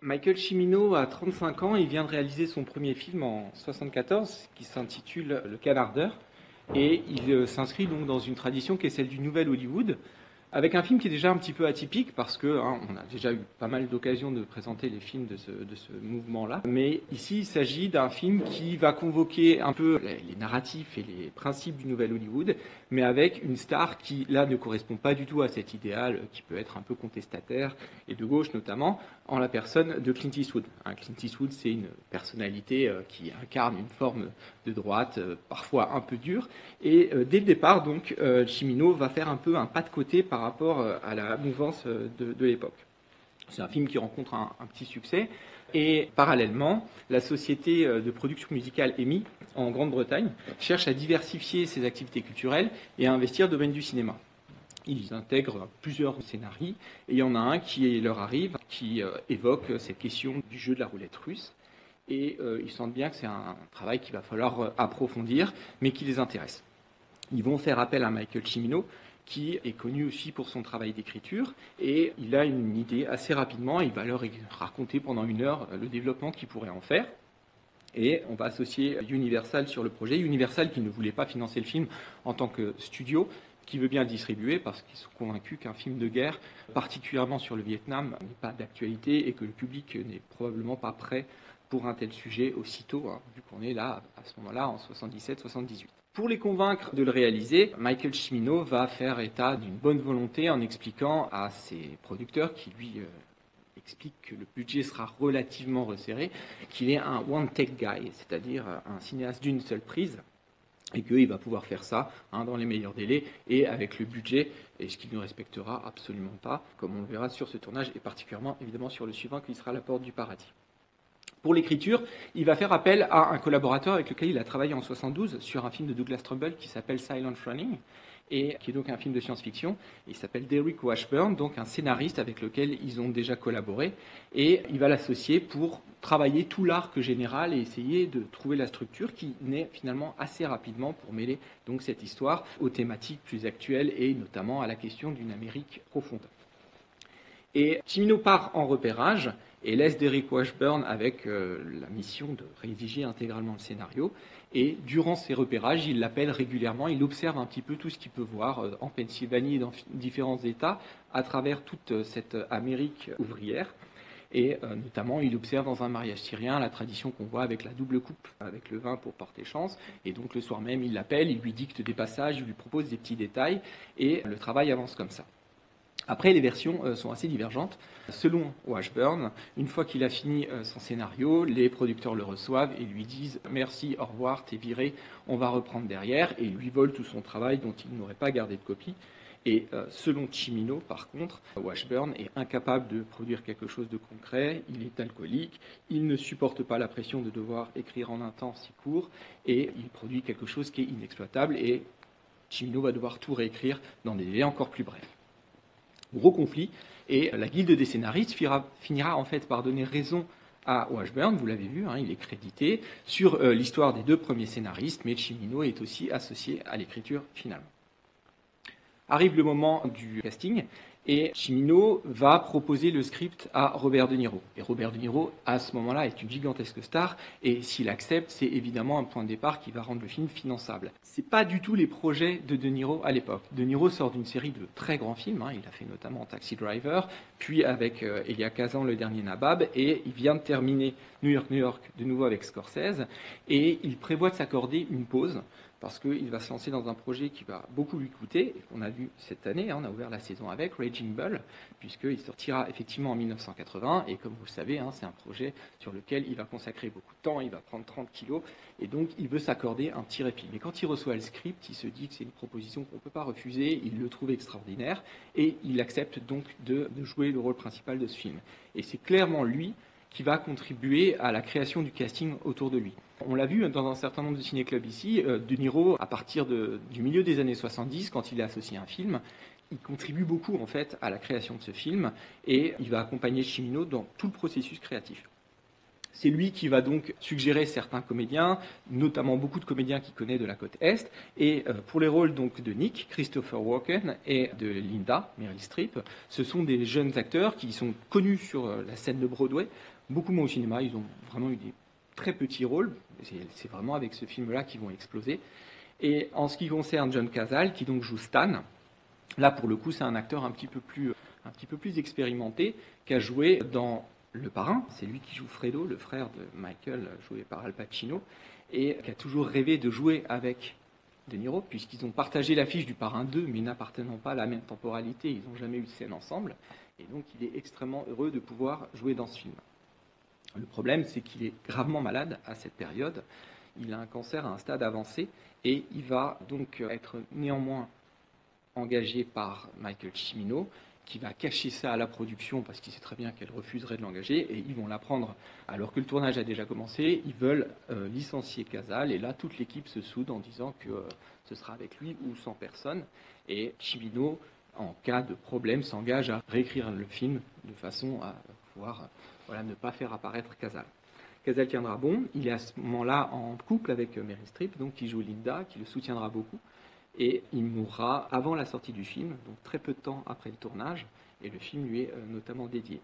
Michael Cimino a 35 ans, il vient de réaliser son premier film en 1974 qui s'intitule Le Canardeur et il s'inscrit donc dans une tradition qui est celle du Nouvel Hollywood avec un film qui est déjà un petit peu atypique parce que on a déjà eu pas mal d'occasions de présenter les films de ce mouvement-là. Mais ici, il s'agit d'un film qui va convoquer un peu les narratifs et les principes du Nouvel Hollywood, mais avec une star qui, là, ne correspond pas du tout à cet idéal qui peut être un peu contestataire et de gauche notamment, en la personne de Clint Eastwood. Clint Eastwood, c'est une personnalité qui incarne une forme de droite, parfois un peu dure. Et dès le départ, donc, Cimino va faire un peu un pas de côté par rapport à la mouvance de l'époque. C'est un film qui rencontre un petit succès. Et parallèlement, la société de production musicale EMI, en Grande-Bretagne, cherche à diversifier ses activités culturelles et à investir dans le domaine du cinéma. Ils intègrent plusieurs scénarios et il y en a un qui leur arrive, qui évoque cette question du jeu de la roulette russe. Et ils sentent bien que c'est un travail qu'il va falloir approfondir, mais qui les intéresse. Ils vont faire appel à Michael Cimino, qui est connu aussi pour son travail d'écriture, et il a une idée assez rapidement, il va leur raconter pendant 1 heure le développement qu'il pourrait en faire. Et on va associer Universal sur le projet. Universal qui ne voulait pas financer le film en tant que studio, qui veut bien le distribuer parce qu'ils sont convaincus qu'un film de guerre, particulièrement sur le Vietnam, n'est pas d'actualité et que le public n'est probablement pas prêt pour un tel sujet aussitôt, vu qu'on est là, à ce moment-là, en 77-78. Pour les convaincre de le réaliser, Michael Cimino va faire état d'une bonne volonté en expliquant à ses producteurs, qui lui explique que le budget sera relativement resserré, qu'il est un one-take guy, c'est-à-dire un cinéaste d'une seule prise, et qu'il va pouvoir faire ça dans les meilleurs délais et avec le budget, et ce qu'il ne respectera absolument pas, comme on le verra sur ce tournage, et particulièrement évidemment sur le suivant qui sera La Porte du Paradis. Pour l'écriture, il va faire appel à un collaborateur avec lequel il a travaillé en 72 sur un film de Douglas Trumbull qui s'appelle Silent Running, et qui est donc un film de science-fiction. Il s'appelle Derek Washburn, donc un scénariste avec lequel ils ont déjà collaboré, et il va l'associer pour travailler tout l'arc général et essayer de trouver la structure qui naît finalement assez rapidement pour mêler donc cette histoire aux thématiques plus actuelles et notamment à la question d'une Amérique profonde. Et Cimino part en repérage et laisse Derek Washburn avec la mission de rédiger intégralement le scénario. Et durant ces repérages, il l'appelle régulièrement, il observe un petit peu tout ce qu'il peut voir en Pennsylvanie et dans différents États à travers toute cette Amérique ouvrière. Et notamment, il observe dans un mariage syrien la tradition qu'on voit avec la double coupe, avec le vin pour porter chance. Et donc le soir même, il l'appelle, il lui dicte des passages, il lui propose des petits détails, et le travail avance comme ça. Après, les versions sont assez divergentes. Selon Washburn, une fois qu'il a fini son scénario, les producteurs le reçoivent et lui disent « Merci, au revoir, t'es viré, on va reprendre derrière » et ils lui volent tout son travail dont il n'aurait pas gardé de copie. Et selon Cimino, par contre, Washburn est incapable de produire quelque chose de concret, il est alcoolique, il ne supporte pas la pression de devoir écrire en un temps si court et il produit quelque chose qui est inexploitable et Cimino va devoir tout réécrire dans des délais encore plus brefs. Gros conflit, et la guilde des scénaristes finira en fait par donner raison à Washburn, vous l'avez vu, il est crédité, sur l'histoire des 2 premiers scénaristes, mais Cimino est aussi associé à l'écriture finalement. Arrive le moment du casting, et Cimino va proposer le script à Robert De Niro. Et Robert De Niro, à ce moment-là, est une gigantesque star, et s'il accepte, c'est évidemment un point de départ qui va rendre le film finançable. C'est pas du tout les projets de De Niro à l'époque. De Niro sort d'une série de très grands films, il a fait notamment Taxi Driver, puis avec Elia Kazan, Le Dernier Nabab, et il vient de terminer New York, New York, de nouveau avec Scorsese, et il prévoit de s'accorder une pause, parce qu'il va se lancer dans un projet qui va beaucoup lui coûter, et qu'on a vu cette année, on a ouvert la saison avec, Raging Bull, puisqu'il sortira effectivement en 1980, et comme vous le savez, c'est un projet sur lequel il va consacrer beaucoup de temps, il va prendre 30 kilos, et donc il veut s'accorder un petit répit. Mais quand il reçoit le script, il se dit que c'est une proposition qu'on ne peut pas refuser, il le trouve extraordinaire, et il accepte donc de jouer le rôle principal de ce film. Et c'est clairement lui qui va contribuer à la création du casting autour de lui. On l'a vu dans un certain nombre de ciné-clubs ici, De Niro, à partir du milieu des années 70, quand il est associé à un film, il contribue beaucoup en fait à la création de ce film et il va accompagner Cimino dans tout le processus créatif. C'est lui qui va donc suggérer certains comédiens, notamment beaucoup de comédiens qu'il connaît de la côte Est. Et pour les rôles donc de Nick, Christopher Walken et de Linda, Meryl Streep, ce sont des jeunes acteurs qui sont connus sur la scène de Broadway, beaucoup moins au cinéma. Ils ont vraiment eu des très petits rôles. C'est vraiment avec ce film-là qu'ils vont exploser. Et en ce qui concerne John Cazale, qui donc joue Stan, là pour le coup c'est un acteur un petit peu plus expérimenté, qui a joué dans Le Parrain, c'est lui qui joue Fredo, le frère de Michael, joué par Al Pacino, et qui a toujours rêvé de jouer avec De Niro, puisqu'ils ont partagé l'affiche du Parrain 2, mais n'appartenant pas à la même temporalité, ils n'ont jamais eu de scène ensemble, et donc il est extrêmement heureux de pouvoir jouer dans ce film. Le problème, c'est qu'il est gravement malade à cette période, il a un cancer à un stade avancé, et il va donc être néanmoins engagé par Michael Cimino, qui va cacher ça à la production parce qu'il sait très bien qu'elle refuserait de l'engager, et ils vont l'apprendre alors que le tournage a déjà commencé. Ils veulent licencier Cazale, et là toute l'équipe se soude en disant que ce sera avec lui ou sans personne, et Cimino, en cas de problème, s'engage à réécrire le film de façon à pouvoir ne pas faire apparaître Cazale. Cazale tiendra bon, il est à ce moment-là en couple avec Meryl Streep, donc qui joue Linda, qui le soutiendra beaucoup. Et il mourra avant la sortie du film, donc très peu de temps après le tournage, et le film lui est notamment dédié.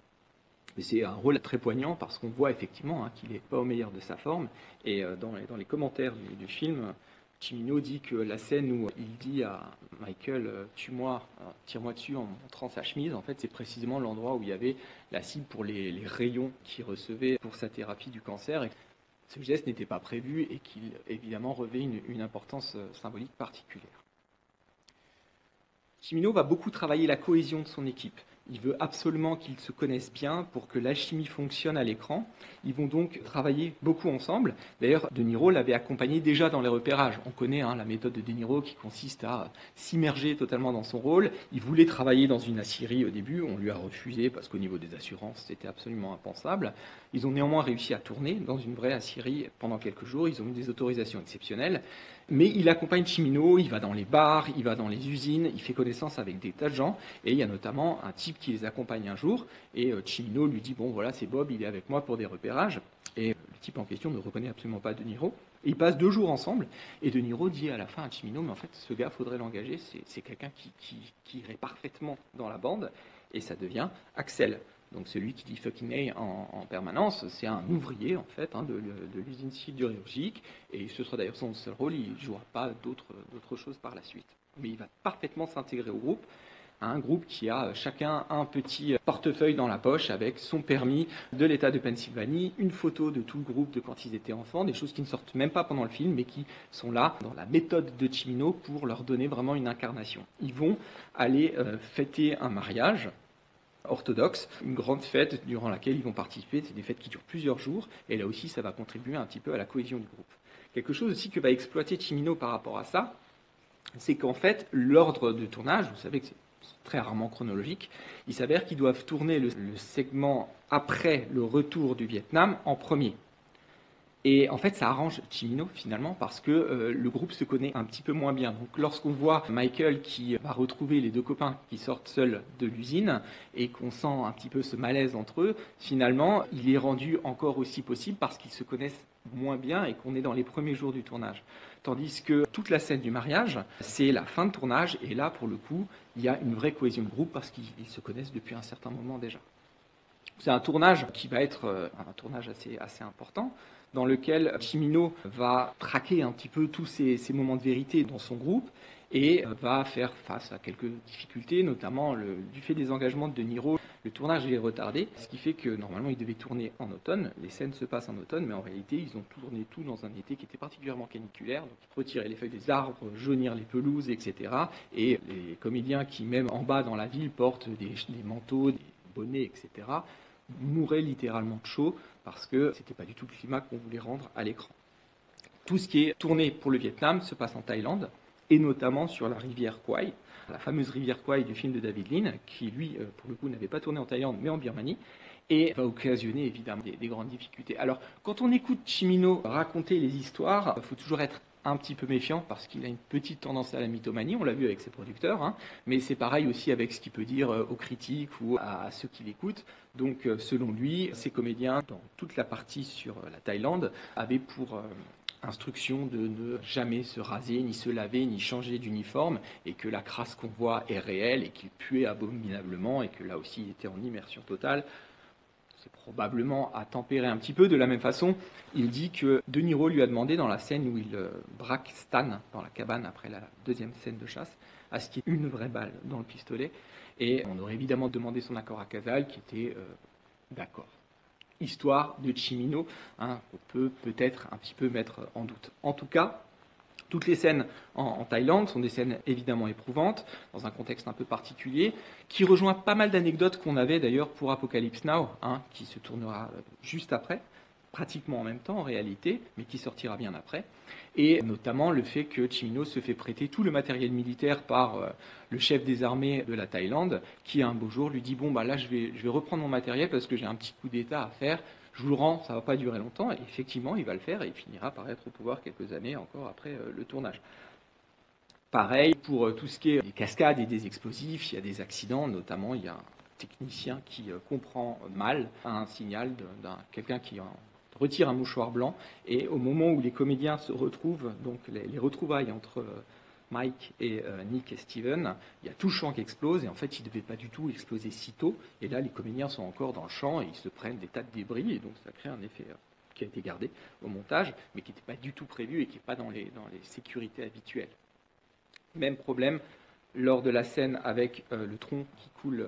Et c'est un rôle très poignant parce qu'on voit effectivement qu'il n'est pas au meilleur de sa forme, et dans les commentaires du film, Cimino dit que la scène où il dit à Michael « tue-moi, tire-moi dessus » en montrant sa chemise, en fait c'est précisément l'endroit où il y avait la cible pour les rayons qu'il recevait pour sa thérapie du cancer. Et ce geste n'était pas prévu et qu'il évidemment revêt une importance symbolique particulière. Cimino va beaucoup travailler la cohésion de son équipe. Il veut absolument qu'ils se connaissent bien pour que l'alchimie fonctionne à l'écran. Ils vont donc travailler beaucoup ensemble. D'ailleurs, De Niro l'avait accompagné déjà dans les repérages. On connaît la méthode de De Niro qui consiste à s'immerger totalement dans son rôle. Il voulait travailler dans une Assyrie au début. On lui a refusé parce qu'au niveau des assurances, c'était absolument impensable. Ils ont néanmoins réussi à tourner dans une vraie Assyrie pendant quelques jours. Ils ont eu des autorisations exceptionnelles. Mais il accompagne Cimino, il va dans les bars, il va dans les usines, il fait connaissance avec des tas de gens. Et il y a notamment un type qui les accompagne un jour. Et Cimino lui dit « Bon, voilà, c'est Bob, il est avec moi pour des repérages. » Et le type en question ne reconnaît absolument pas De Niro. Et ils passent 2 jours ensemble. Et De Niro dit à la fin à Cimino « Mais en fait, ce gars, faudrait l'engager. C'est quelqu'un qui irait parfaitement dans la bande. » Et ça devient Axel. Donc celui qui dit fucking A en permanence, c'est un ouvrier en fait de l'usine sidérurgique, et ce sera d'ailleurs son seul rôle, il ne jouera pas d'autres choses par la suite. Mais il va parfaitement s'intégrer au groupe, un groupe qui a chacun un petit portefeuille dans la poche avec son permis de l'État de Pennsylvanie, une photo de tout le groupe de quand ils étaient enfants, des choses qui ne sortent même pas pendant le film, mais qui sont là dans la méthode de Cimino pour leur donner vraiment une incarnation. Ils vont aller fêter un mariage orthodoxe, une grande fête durant laquelle ils vont participer. C'est des fêtes qui durent plusieurs jours, et là aussi ça va contribuer un petit peu à la cohésion du groupe. Quelque chose aussi que va exploiter Cimino par rapport à ça, c'est qu'en fait l'ordre de tournage, vous savez que c'est très rarement chronologique, il s'avère qu'ils doivent tourner le segment après le retour du Vietnam en premier. Et en fait, ça arrange Cimino finalement parce que le groupe se connaît un petit peu moins bien. Donc lorsqu'on voit Michael qui va retrouver les 2 copains qui sortent seuls de l'usine et qu'on sent un petit peu ce malaise entre eux, finalement, il est rendu encore aussi possible parce qu'ils se connaissent moins bien et qu'on est dans les premiers jours du tournage. Tandis que toute la scène du mariage, c'est la fin de tournage, et là, pour le coup, il y a une vraie cohésion de groupe parce qu'ils se connaissent depuis un certain moment déjà. C'est un tournage qui va être un tournage assez important, dans lequel Cimino va traquer un petit peu tous ces moments de vérité dans son groupe et va faire face à quelques difficultés, notamment du fait des engagements de De Niro. Le tournage est retardé, ce qui fait que normalement il devait tourner en automne. Les scènes se passent en automne, mais en réalité ils ont tourné tout dans un été qui était particulièrement caniculaire. Donc retirer les feuilles des arbres, jaunir les pelouses, etc. Et les comédiens qui, même en bas dans la ville, portent des manteaux, des bonnets, etc., mouraient littéralement de chaud parce que c'était pas du tout le climat qu'on voulait rendre à l'écran. Tout ce qui est tourné pour le Vietnam se passe en Thaïlande, et notamment sur la rivière Kwai, la fameuse rivière Kwai du film de David Lean, qui lui, pour le coup, n'avait pas tourné en Thaïlande, mais en Birmanie, et va occasionner évidemment des grandes difficultés. Alors, quand on écoute Cimino raconter les histoires, il faut toujours être un petit peu méfiant parce qu'il a une petite tendance à la mythomanie, on l'a vu avec ses producteurs, hein, mais c'est pareil aussi avec ce qu'il peut dire aux critiques ou à ceux qui l'écoutent. Donc selon lui, ces comédiens, dans toute la partie sur la Thaïlande, avaient pour instruction de ne jamais se raser, ni se laver, ni changer d'uniforme, et que la crasse qu'on voit est réelle, et qu'il puait abominablement, et que là aussi il était en immersion totale. C'est probablement à tempérer un petit peu. De la même façon, il dit que De Niro lui a demandé, dans la scène où il braque Stan dans la cabane après la deuxième scène de chasse, à ce qu'il y ait une vraie balle dans le pistolet. Et on aurait évidemment demandé son accord à Cavale, qui était d'accord. Histoire de Cimino, hein, qu'on peut peut-être un petit peu mettre en doute. En tout cas, toutes les scènes en Thaïlande sont des scènes évidemment éprouvantes, dans un contexte un peu particulier, qui rejoint pas mal d'anecdotes qu'on avait d'ailleurs pour Apocalypse Now, hein, qui se tournera juste après, pratiquement en même temps en réalité, mais qui sortira bien après. Et notamment le fait que Cimino se fait prêter tout le matériel militaire par le chef des armées de la Thaïlande, qui un beau jour lui dit « Bon, bah là, je vais reprendre mon matériel parce que j'ai un petit coup d'État à faire. Je vous le rends, ça ne va pas durer longtemps. » Et effectivement, il va le faire et il finira par être au pouvoir quelques années encore après le tournage. Pareil pour tout ce qui est des cascades et des explosifs, il y a des accidents, notamment il y a un technicien qui comprend mal un signal d'un quelqu'un qui retire un mouchoir blanc, et au moment où les comédiens se retrouvent, donc les retrouvailles entre Mike et Nick et Steven, il y a tout le champ qui explose, et en fait il ne devait pas du tout exploser si tôt, et là les comédiens sont encore dans le champ et ils se prennent des tas de débris, et donc ça crée un effet qui a été gardé au montage, mais qui n'était pas du tout prévu et qui n'est pas dans les sécurités habituelles. Même problème lors de la scène avec le tronc qui coule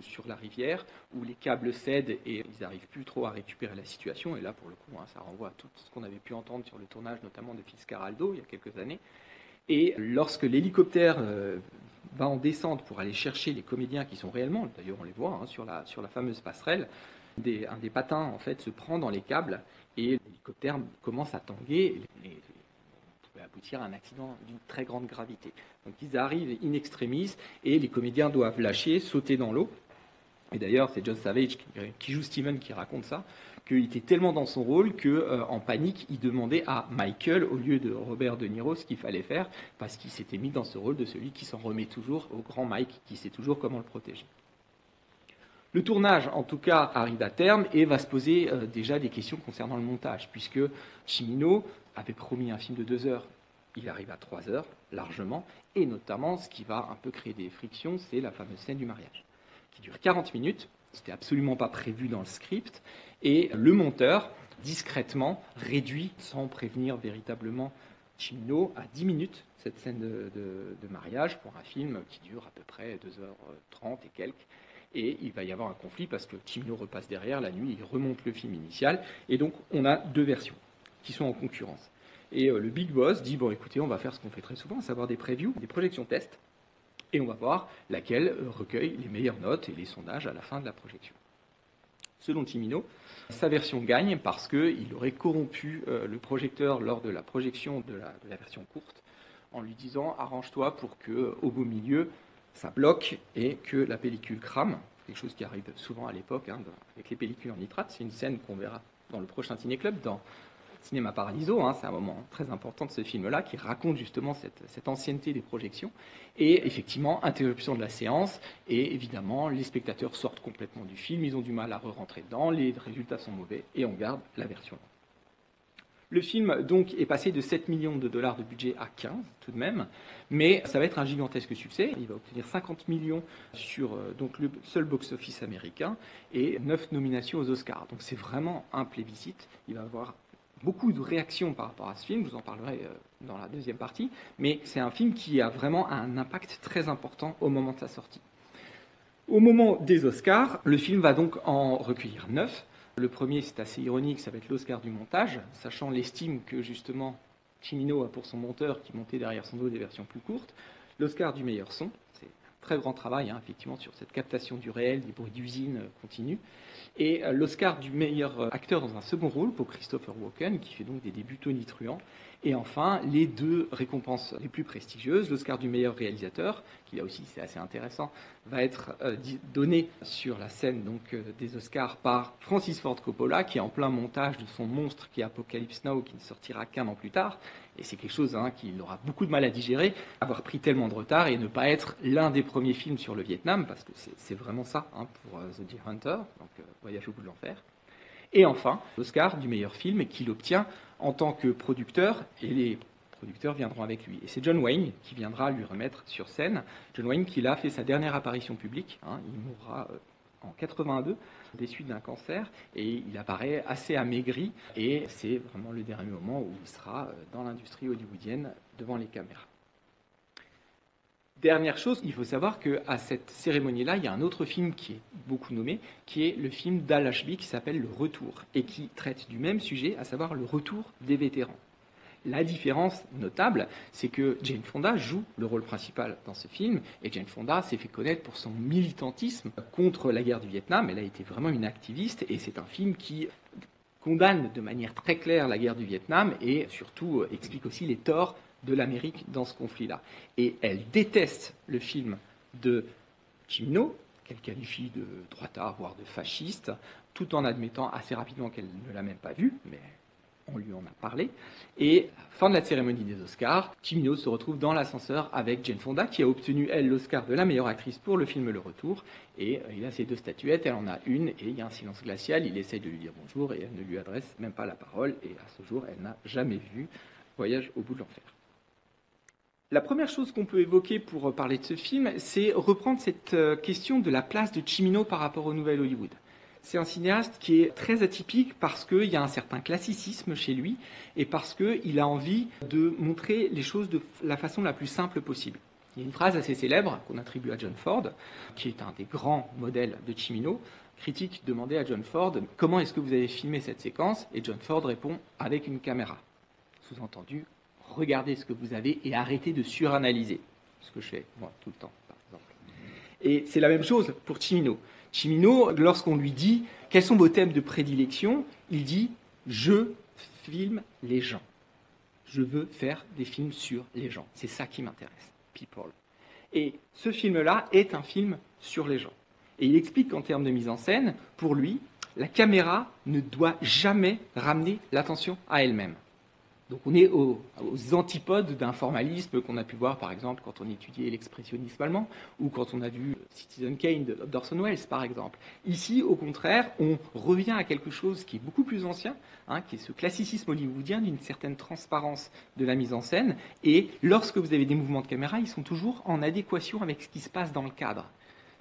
sur la rivière, où les câbles cèdent et ils n'arrivent plus trop à récupérer la situation. Et là, pour le coup, ça renvoie à tout ce qu'on avait pu entendre sur le tournage, notamment de Fitzcarraldo, il y a quelques années. Et lorsque l'hélicoptère va en descente pour aller chercher les comédiens qui sont réellement, d'ailleurs on les voit sur la fameuse passerelle, un des patins en fait se prend dans les câbles et l'hélicoptère commence à tanguer. Aboutir à un accident d'une très grande gravité. Donc ils arrivent in extremis et les comédiens doivent lâcher, sauter dans l'eau. Et d'ailleurs, c'est John Savage qui joue Steven qui raconte ça, qu'il était tellement dans son rôle qu'en panique, il demandait à Michael, au lieu de Robert De Niro, ce qu'il fallait faire, parce qu'il s'était mis dans ce rôle de celui qui s'en remet toujours au grand Mike, qui sait toujours comment le protéger. Le tournage, en tout cas, arrive à terme et va se poser déjà des questions concernant le montage, puisque Cimino avait promis un film de 2 heures, il arrive à 3 heures, largement, et notamment, ce qui va un peu créer des frictions, c'est la fameuse scène du mariage, qui dure 40 minutes, c'était absolument pas prévu dans le script, et le monteur, discrètement, réduit, sans prévenir véritablement Cimino, à 10 minutes, cette scène de mariage, pour un film qui dure à peu près 2h30 et quelques. Et il va y avoir un conflit parce que Cimino repasse derrière, la nuit, il remonte le film initial, et donc on a 2 versions qui sont en concurrence. Et le Big Boss dit, bon écoutez, on va faire ce qu'on fait très souvent, à savoir des previews, des projections tests, et on va voir laquelle recueille les meilleures notes et les sondages à la fin de la projection. Selon Cimino, sa version gagne parce qu'il aurait corrompu le projecteur lors de la projection de la version courte, en lui disant, arrange-toi pour qu'au beau milieu, ça bloque et que la pellicule crame, quelque chose qui arrive souvent à l'époque avec les pellicules en nitrate. C'est une scène qu'on verra dans le prochain Ciné-Club, dans Cinéma Paradiso. C'est un moment très important de ce film-là qui raconte justement cette ancienneté des projections. Et effectivement, interruption de la séance, et évidemment, les spectateurs sortent complètement du film, ils ont du mal à re-rentrer dedans, les résultats sont mauvais, et on garde la version. Le film donc est passé de 7 millions de dollars de budget à 15 tout de même, mais ça va être un gigantesque succès. Il va obtenir 50 millions sur donc le seul box-office américain et 9 nominations aux Oscars. Donc c'est vraiment un plébiscite. Il va y avoir beaucoup de réactions par rapport à ce film, je vous en parlerai dans la deuxième partie, mais c'est un film qui a vraiment un impact très important au moment de sa sortie. Au moment des Oscars, le film va donc en recueillir 9. Le premier, c'est assez ironique, ça va être l'Oscar du montage, sachant l'estime que justement Cimino a pour son monteur qui montait derrière son dos des versions plus courtes. L'Oscar du meilleur son, c'est un très grand travail effectivement sur cette captation du réel, des bruits d'usine continus. Et l'Oscar du meilleur acteur dans un second rôle pour Christopher Walken, qui fait donc des débuts tonitruants. Et enfin, les 2 récompenses les plus prestigieuses, l'Oscar du meilleur réalisateur, qui là aussi c'est assez intéressant, va être donné sur la scène des Oscars par Francis Ford Coppola, qui est en plein montage de son monstre qui est Apocalypse Now, qui ne sortira qu'1 an plus tard. Et c'est quelque chose qu'il aura beaucoup de mal à digérer, avoir pris tellement de retard et ne pas être l'un des premiers films sur le Vietnam, parce que c'est vraiment ça pour The Deer Hunter, donc Voyage au bout de l'enfer. Et enfin, l'Oscar du meilleur film qu'il obtient en tant que producteur, et les producteurs viendront avec lui. Et c'est John Wayne qui viendra lui remettre sur scène. John Wayne qui là fait sa dernière apparition publique, il mourra en 82 des suites d'un cancer, et il apparaît assez amaigri, et c'est vraiment le dernier moment où il sera dans l'industrie hollywoodienne devant les caméras. Dernière chose, il faut savoir qu'à cette cérémonie-là, il y a un autre film qui est beaucoup nommé, qui est le film d'Al Ashby qui s'appelle Le Retour, et qui traite du même sujet, à savoir le retour des vétérans. La différence notable, c'est que Jane Fonda joue le rôle principal dans ce film, et Jane Fonda s'est fait connaître pour son militantisme contre la guerre du Vietnam. Elle a été vraiment une activiste, et c'est un film qui condamne de manière très claire la guerre du Vietnam, et surtout explique aussi les torts de l'Amérique dans ce conflit-là. Et elle déteste le film de Cimino, qu'elle qualifie de droitard, voire de fasciste, tout en admettant assez rapidement qu'elle ne l'a même pas vu, mais on lui en a parlé. Et fin de la cérémonie des Oscars, Cimino se retrouve dans l'ascenseur avec Jane Fonda, qui a obtenu, elle, l'Oscar de la meilleure actrice pour le film Le Retour. Et il a ses 2 statuettes, elle en a une, et il y a un silence glacial, il essaye de lui dire bonjour, et elle ne lui adresse même pas la parole, et à ce jour, elle n'a jamais vu Voyage au bout de l'enfer. La première chose qu'on peut évoquer pour parler de ce film, c'est reprendre cette question de la place de Cimino par rapport au Nouvel Hollywood. C'est un cinéaste qui est très atypique parce qu'il y a un certain classicisme chez lui et parce qu'il a envie de montrer les choses de la façon la plus simple possible. Il y a une phrase assez célèbre qu'on attribue à John Ford, qui est un des grands modèles de Cimino. Critique demandait à John Ford « Comment est-ce que vous avez filmé cette séquence ?» Et John Ford répond « Avec une caméra ». Sous-entendu, regardez ce que vous avez et arrêtez de suranalyser. Ce que je fais, moi, tout le temps, par exemple. Et c'est la même chose pour Cimino. Cimino, lorsqu'on lui dit « Quels sont vos thèmes de prédilection ?», il dit « Je filme les gens. Je veux faire des films sur les gens. C'est ça qui m'intéresse. People. » Et ce film-là est un film sur les gens. Et il explique qu'en termes de mise en scène, pour lui, la caméra ne doit jamais ramener l'attention à elle-même. Donc on est aux antipodes d'un formalisme qu'on a pu voir, par exemple, quand on étudiait l'expressionnisme allemand ou quand on a vu Citizen Kane d'Orson Welles, par exemple. Ici, au contraire, on revient à quelque chose qui est beaucoup plus ancien, qui est ce classicisme hollywoodien d'une certaine transparence de la mise en scène. Et lorsque vous avez des mouvements de caméra, ils sont toujours en adéquation avec ce qui se passe dans le cadre.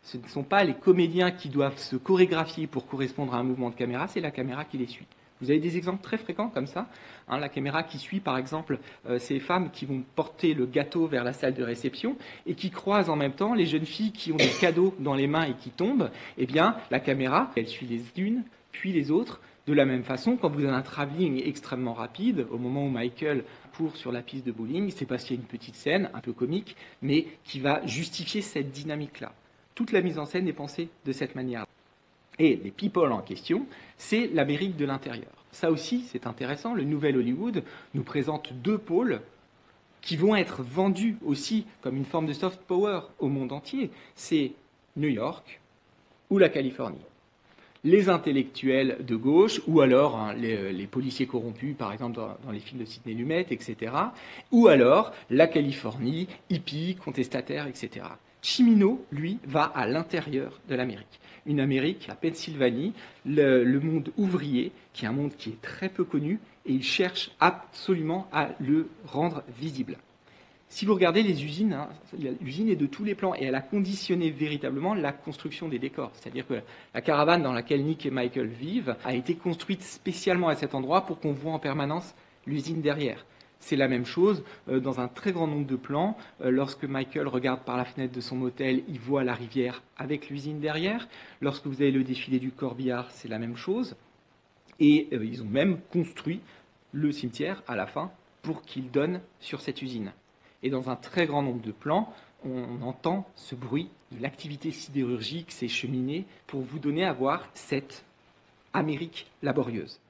Ce ne sont pas les comédiens qui doivent se chorégraphier pour correspondre à un mouvement de caméra, c'est la caméra qui les suit. Vous avez des exemples très fréquents comme ça. La caméra qui suit, par exemple, ces femmes qui vont porter le gâteau vers la salle de réception et qui croisent en même temps les jeunes filles qui ont des cadeaux dans les mains et qui tombent. Eh bien, la caméra, elle suit les unes, puis les autres. De la même façon, quand vous avez un travelling extrêmement rapide, au moment où Michael court sur la piste de bowling, c'est parce qu'il y a une petite scène un peu comique, mais qui va justifier cette dynamique-là. Toute la mise en scène est pensée de cette manière. Et les people en question, c'est l'Amérique de l'intérieur. Ça aussi, c'est intéressant. Le Nouvel Hollywood nous présente 2 pôles qui vont être vendus aussi comme une forme de soft power au monde entier. C'est New York ou la Californie. Les intellectuels de gauche, ou alors les policiers corrompus, par exemple dans les films de Sidney Lumet, etc. Ou alors la Californie, hippie, contestataire, etc. Cimino, lui, va à l'intérieur de l'Amérique. Une Amérique, la Pennsylvanie, le monde ouvrier, qui est un monde qui est très peu connu, et il cherche absolument à le rendre visible. Si vous regardez les usines, l'usine est de tous les plans, et elle a conditionné véritablement la construction des décors. C'est-à-dire que la caravane dans laquelle Nick et Michael vivent a été construite spécialement à cet endroit pour qu'on voit en permanence l'usine derrière. C'est la même chose dans un très grand nombre de plans. Lorsque Michael regarde par la fenêtre de son motel, il voit la rivière avec l'usine derrière. Lorsque vous avez le défilé du corbillard, c'est la même chose. Et ils ont même construit le cimetière à la fin pour qu'il donne sur cette usine. Et dans un très grand nombre de plans, on entend ce bruit de l'activité sidérurgique, ces cheminées, pour vous donner à voir cette Amérique laborieuse.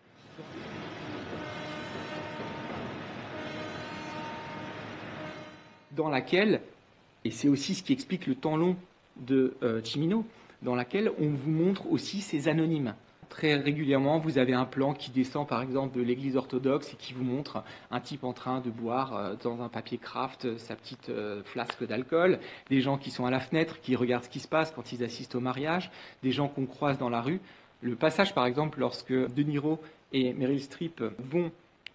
dans laquelle, et c'est aussi ce qui explique le temps long de Cimino, dans laquelle on vous montre aussi ces anonymes. Très régulièrement, vous avez un plan qui descend par exemple de l'église orthodoxe et qui vous montre un type en train de boire dans un papier craft sa petite flasque d'alcool, des gens qui sont à la fenêtre, qui regardent ce qui se passe quand ils assistent au mariage, des gens qu'on croise dans la rue. Le passage par exemple lorsque De Niro et Meryl Streep vont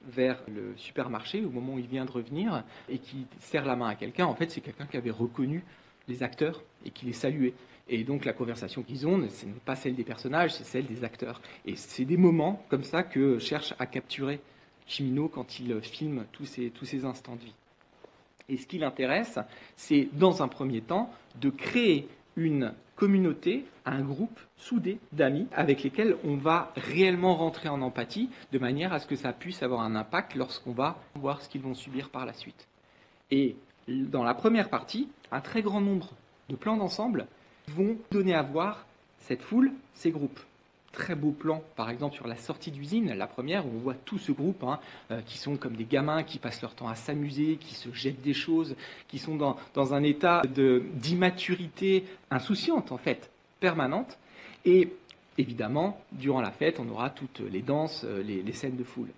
vers le supermarché au moment où il vient de revenir et qui serre la main à quelqu'un, en fait c'est quelqu'un qui avait reconnu les acteurs et qui les saluait. Et donc la conversation qu'ils ont, ce n'est pas celle des personnages, c'est celle des acteurs. Et c'est des moments comme ça que cherche à capturer Cimino quand il filme tous ces instants de vie. Et ce qui l'intéresse, c'est dans un premier temps de créer une communauté, un groupe soudé d'amis avec lesquels on va réellement rentrer en empathie de manière à ce que ça puisse avoir un impact lorsqu'on va voir ce qu'ils vont subir par la suite. Et dans la première partie, un très grand nombre de plans d'ensemble vont donner à voir cette foule, ces groupes. Très beau plan, par exemple, sur la sortie d'usine, la première, où on voit tout ce groupe, qui sont comme des gamins qui passent leur temps à s'amuser, qui se jettent des choses, qui sont dans un état d'immaturité insouciante, en fait, permanente. Et évidemment, durant la fête, on aura toutes les danses, les scènes de foule.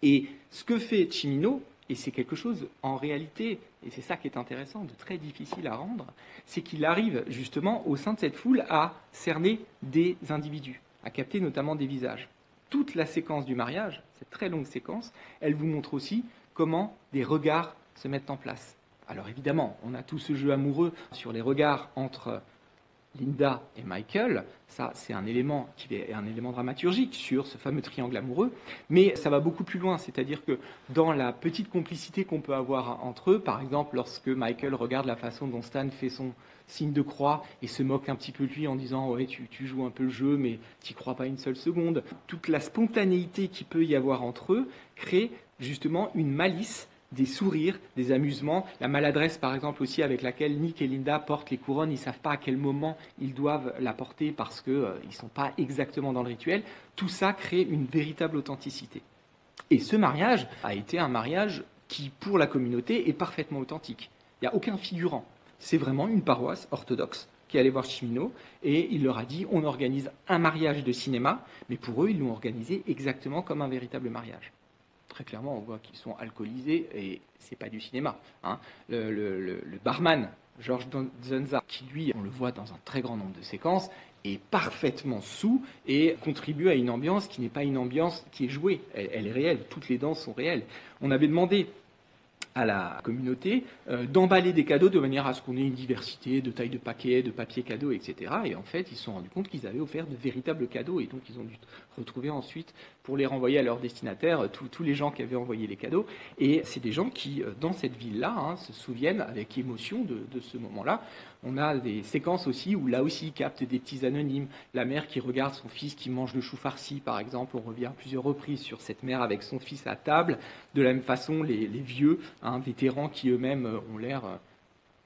Et ce que fait Cimino, et c'est quelque chose, en réalité, et c'est ça qui est intéressant, de très difficile à rendre, c'est qu'il arrive justement au sein de cette foule à cerner des individus, à capter notamment des visages. Toute la séquence du mariage, cette très longue séquence, elle vous montre aussi comment des regards se mettent en place. Alors évidemment, on a tout ce jeu amoureux sur les regards entre Linda et Michael, ça c'est un élément qui est un élément dramaturgique sur ce fameux triangle amoureux, mais ça va beaucoup plus loin, c'est-à-dire que dans la petite complicité qu'on peut avoir entre eux, par exemple lorsque Michael regarde la façon dont Stan fait son signe de croix et se moque un petit peu de lui en disant ouais tu joues un peu le jeu mais t'y crois pas une seule seconde, toute la spontanéité qu'il peut y avoir entre eux crée justement une malice, des sourires, des amusements, la maladresse par exemple aussi avec laquelle Nick et Linda portent les couronnes, ils ne savent pas à quel moment ils doivent la porter parce qu'ils ne sont pas exactement dans le rituel, tout ça crée une véritable authenticité. Et ce mariage a été un mariage qui, pour la communauté, est parfaitement authentique. Il n'y a aucun figurant. C'est vraiment une paroisse orthodoxe qui est allée voir Cimino et il leur a dit on organise un mariage de cinéma, mais pour eux, ils l'ont organisé exactement comme un véritable mariage. Très clairement, on voit qu'ils sont alcoolisés et c'est pas du cinéma. Le barman, George Dzonza, qui lui, on le voit dans un très grand nombre de séquences, est parfaitement sous et contribue à une ambiance qui n'est pas une ambiance qui est jouée. Elle est réelle, toutes les danses sont réelles. On avait demandé à la communauté d'emballer des cadeaux de manière à ce qu'on ait une diversité de tailles de paquets, de papier cadeaux, etc. Et en fait, ils se sont rendus compte qu'ils avaient offert de véritables cadeaux et donc ils ont dû retrouver ensuite pour les renvoyer à leurs destinataires tous les gens qui avaient envoyé les cadeaux. Et c'est des gens qui, dans cette ville-là, se souviennent avec émotion de ce moment-là. On a des séquences aussi où là aussi ils captent des petits anonymes. La mère qui regarde son fils qui mange le chou farci, par exemple. On revient à plusieurs reprises sur cette mère avec son fils à table. De la même façon, les vieux, vétérans qui eux-mêmes ont l'air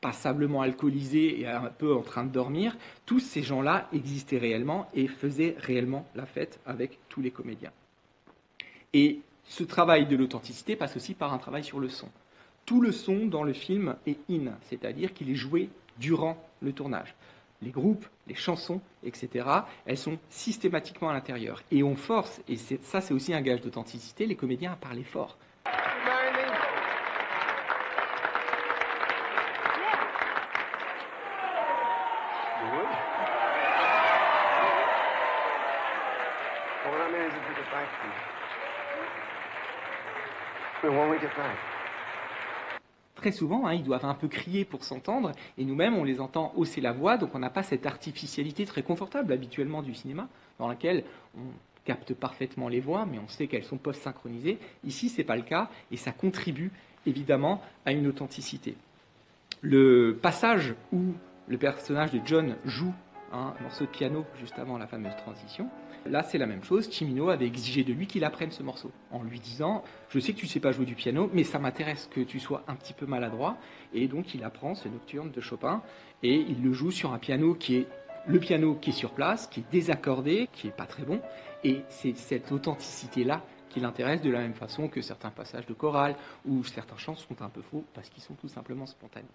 passablement alcoolisés et un peu en train de dormir. Tous ces gens-là existaient réellement et faisaient réellement la fête avec tous les comédiens. Et ce travail de l'authenticité passe aussi par un travail sur le son. Tout le son dans le film est in, c'est-à-dire qu'il est joué durant le tournage. Les groupes, les chansons, etc., elles sont systématiquement à l'intérieur. Et on force, et ça c'est aussi un gage d'authenticité, les comédiens à parler fort. Très souvent, ils doivent un peu crier pour s'entendre, et nous-mêmes, on les entend hausser la voix, donc on n'a pas cette artificialité très confortable habituellement du cinéma, dans laquelle on capte parfaitement les voix, mais on sait qu'elles sont post-synchronisées. Ici, ce n'est pas le cas, et ça contribue évidemment à une authenticité. Le passage où le personnage de John joue un morceau de piano juste avant la fameuse transition, là c'est la même chose. Cimino avait exigé de lui qu'il apprenne ce morceau en lui disant je sais que tu sais pas jouer du piano mais ça m'intéresse que tu sois un petit peu maladroit, et donc il apprend ce nocturne de Chopin et il le joue sur un piano qui est le piano qui est sur place, qui est désaccordé, qui est pas très bon, et c'est cette authenticité là qui l'intéresse, de la même façon que certains passages de chorale ou certains chants sont un peu faux parce qu'ils sont tout simplement spontanés.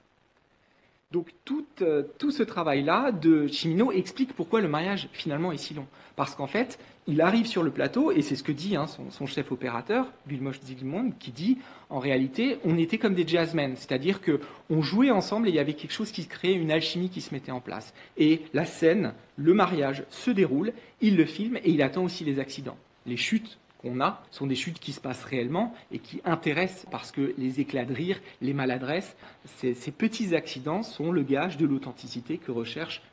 Donc tout ce travail-là de Cimino explique pourquoi le mariage finalement est si long. Parce qu'en fait, il arrive sur le plateau, et c'est ce que dit son chef opérateur, Vilmos Zsigmond, qui dit, en réalité, on était comme des jazzmen, c'est-à-dire qu'on jouait ensemble et il y avait quelque chose qui se créait, une alchimie qui se mettait en place. Et la scène, le mariage se déroule, il le filme et il attend aussi les accidents. Les chutes qu'on a sont des chutes qui se passent réellement et qui intéressent parce que les éclats de rire, les maladresses, ces petits accidents sont le gage de l'authenticité que recherche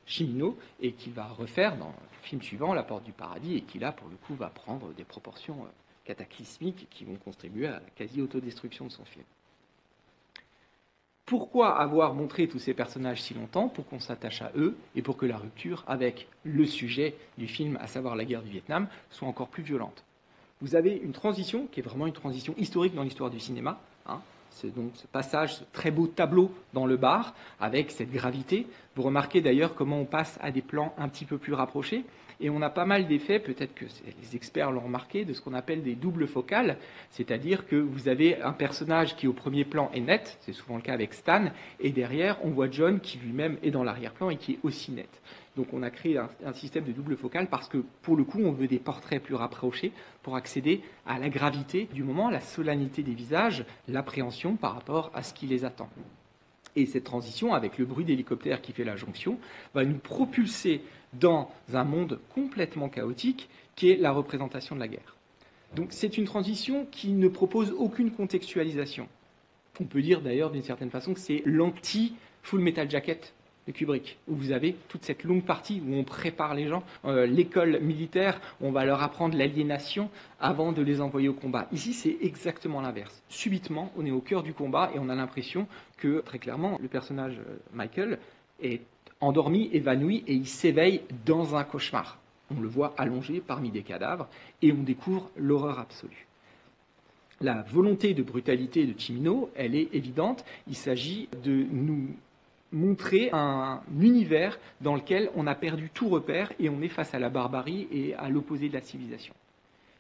Cimino et qu'il va refaire dans le film suivant, La Porte du Paradis, et qui là, pour le coup, va prendre des proportions cataclysmiques qui vont contribuer à la quasi-autodestruction de son film. Pourquoi avoir montré tous ces personnages si longtemps? Pour qu'on s'attache à eux et pour que la rupture avec le sujet du film, à savoir la guerre du Vietnam, soit encore plus violente. Vous avez une transition qui est vraiment une transition historique dans l'histoire du cinéma. C'est donc ce passage, ce très beau tableau dans le bar, avec cette gravité. Vous remarquez d'ailleurs comment on passe à des plans un petit peu plus rapprochés. Et on a pas mal d'effets, peut-être que les experts l'ont remarqué, de ce qu'on appelle des doubles focales. C'est-à-dire que vous avez un personnage qui au premier plan est net, c'est souvent le cas avec Stan, et derrière on voit John qui lui-même est dans l'arrière-plan et qui est aussi net. Donc on a créé un système de double focale parce que pour le coup on veut des portraits plus rapprochés pour accéder à la gravité du moment, la solennité des visages, l'appréhension par rapport à ce qui les attend. Et cette transition, avec le bruit d'hélicoptère qui fait la jonction, va nous propulser dans un monde complètement chaotique qui est la représentation de la guerre. Donc c'est une transition qui ne propose aucune contextualisation. On peut dire d'ailleurs d'une certaine façon que c'est l'anti-Full Metal Jacket de Kubrick, où vous avez toute cette longue partie où on prépare les gens, l'école militaire, on va leur apprendre l'aliénation avant de les envoyer au combat. Ici, c'est exactement l'inverse. Subitement, on est au cœur du combat et on a l'impression que, très clairement, le personnage Michael est endormi, évanoui, et il s'éveille dans un cauchemar. On le voit allongé parmi des cadavres et on découvre l'horreur absolue. La volonté de brutalité de Cimino, elle est évidente. Il s'agit de nous montrer un univers dans lequel on a perdu tout repère et on est face à la barbarie et à l'opposé de la civilisation.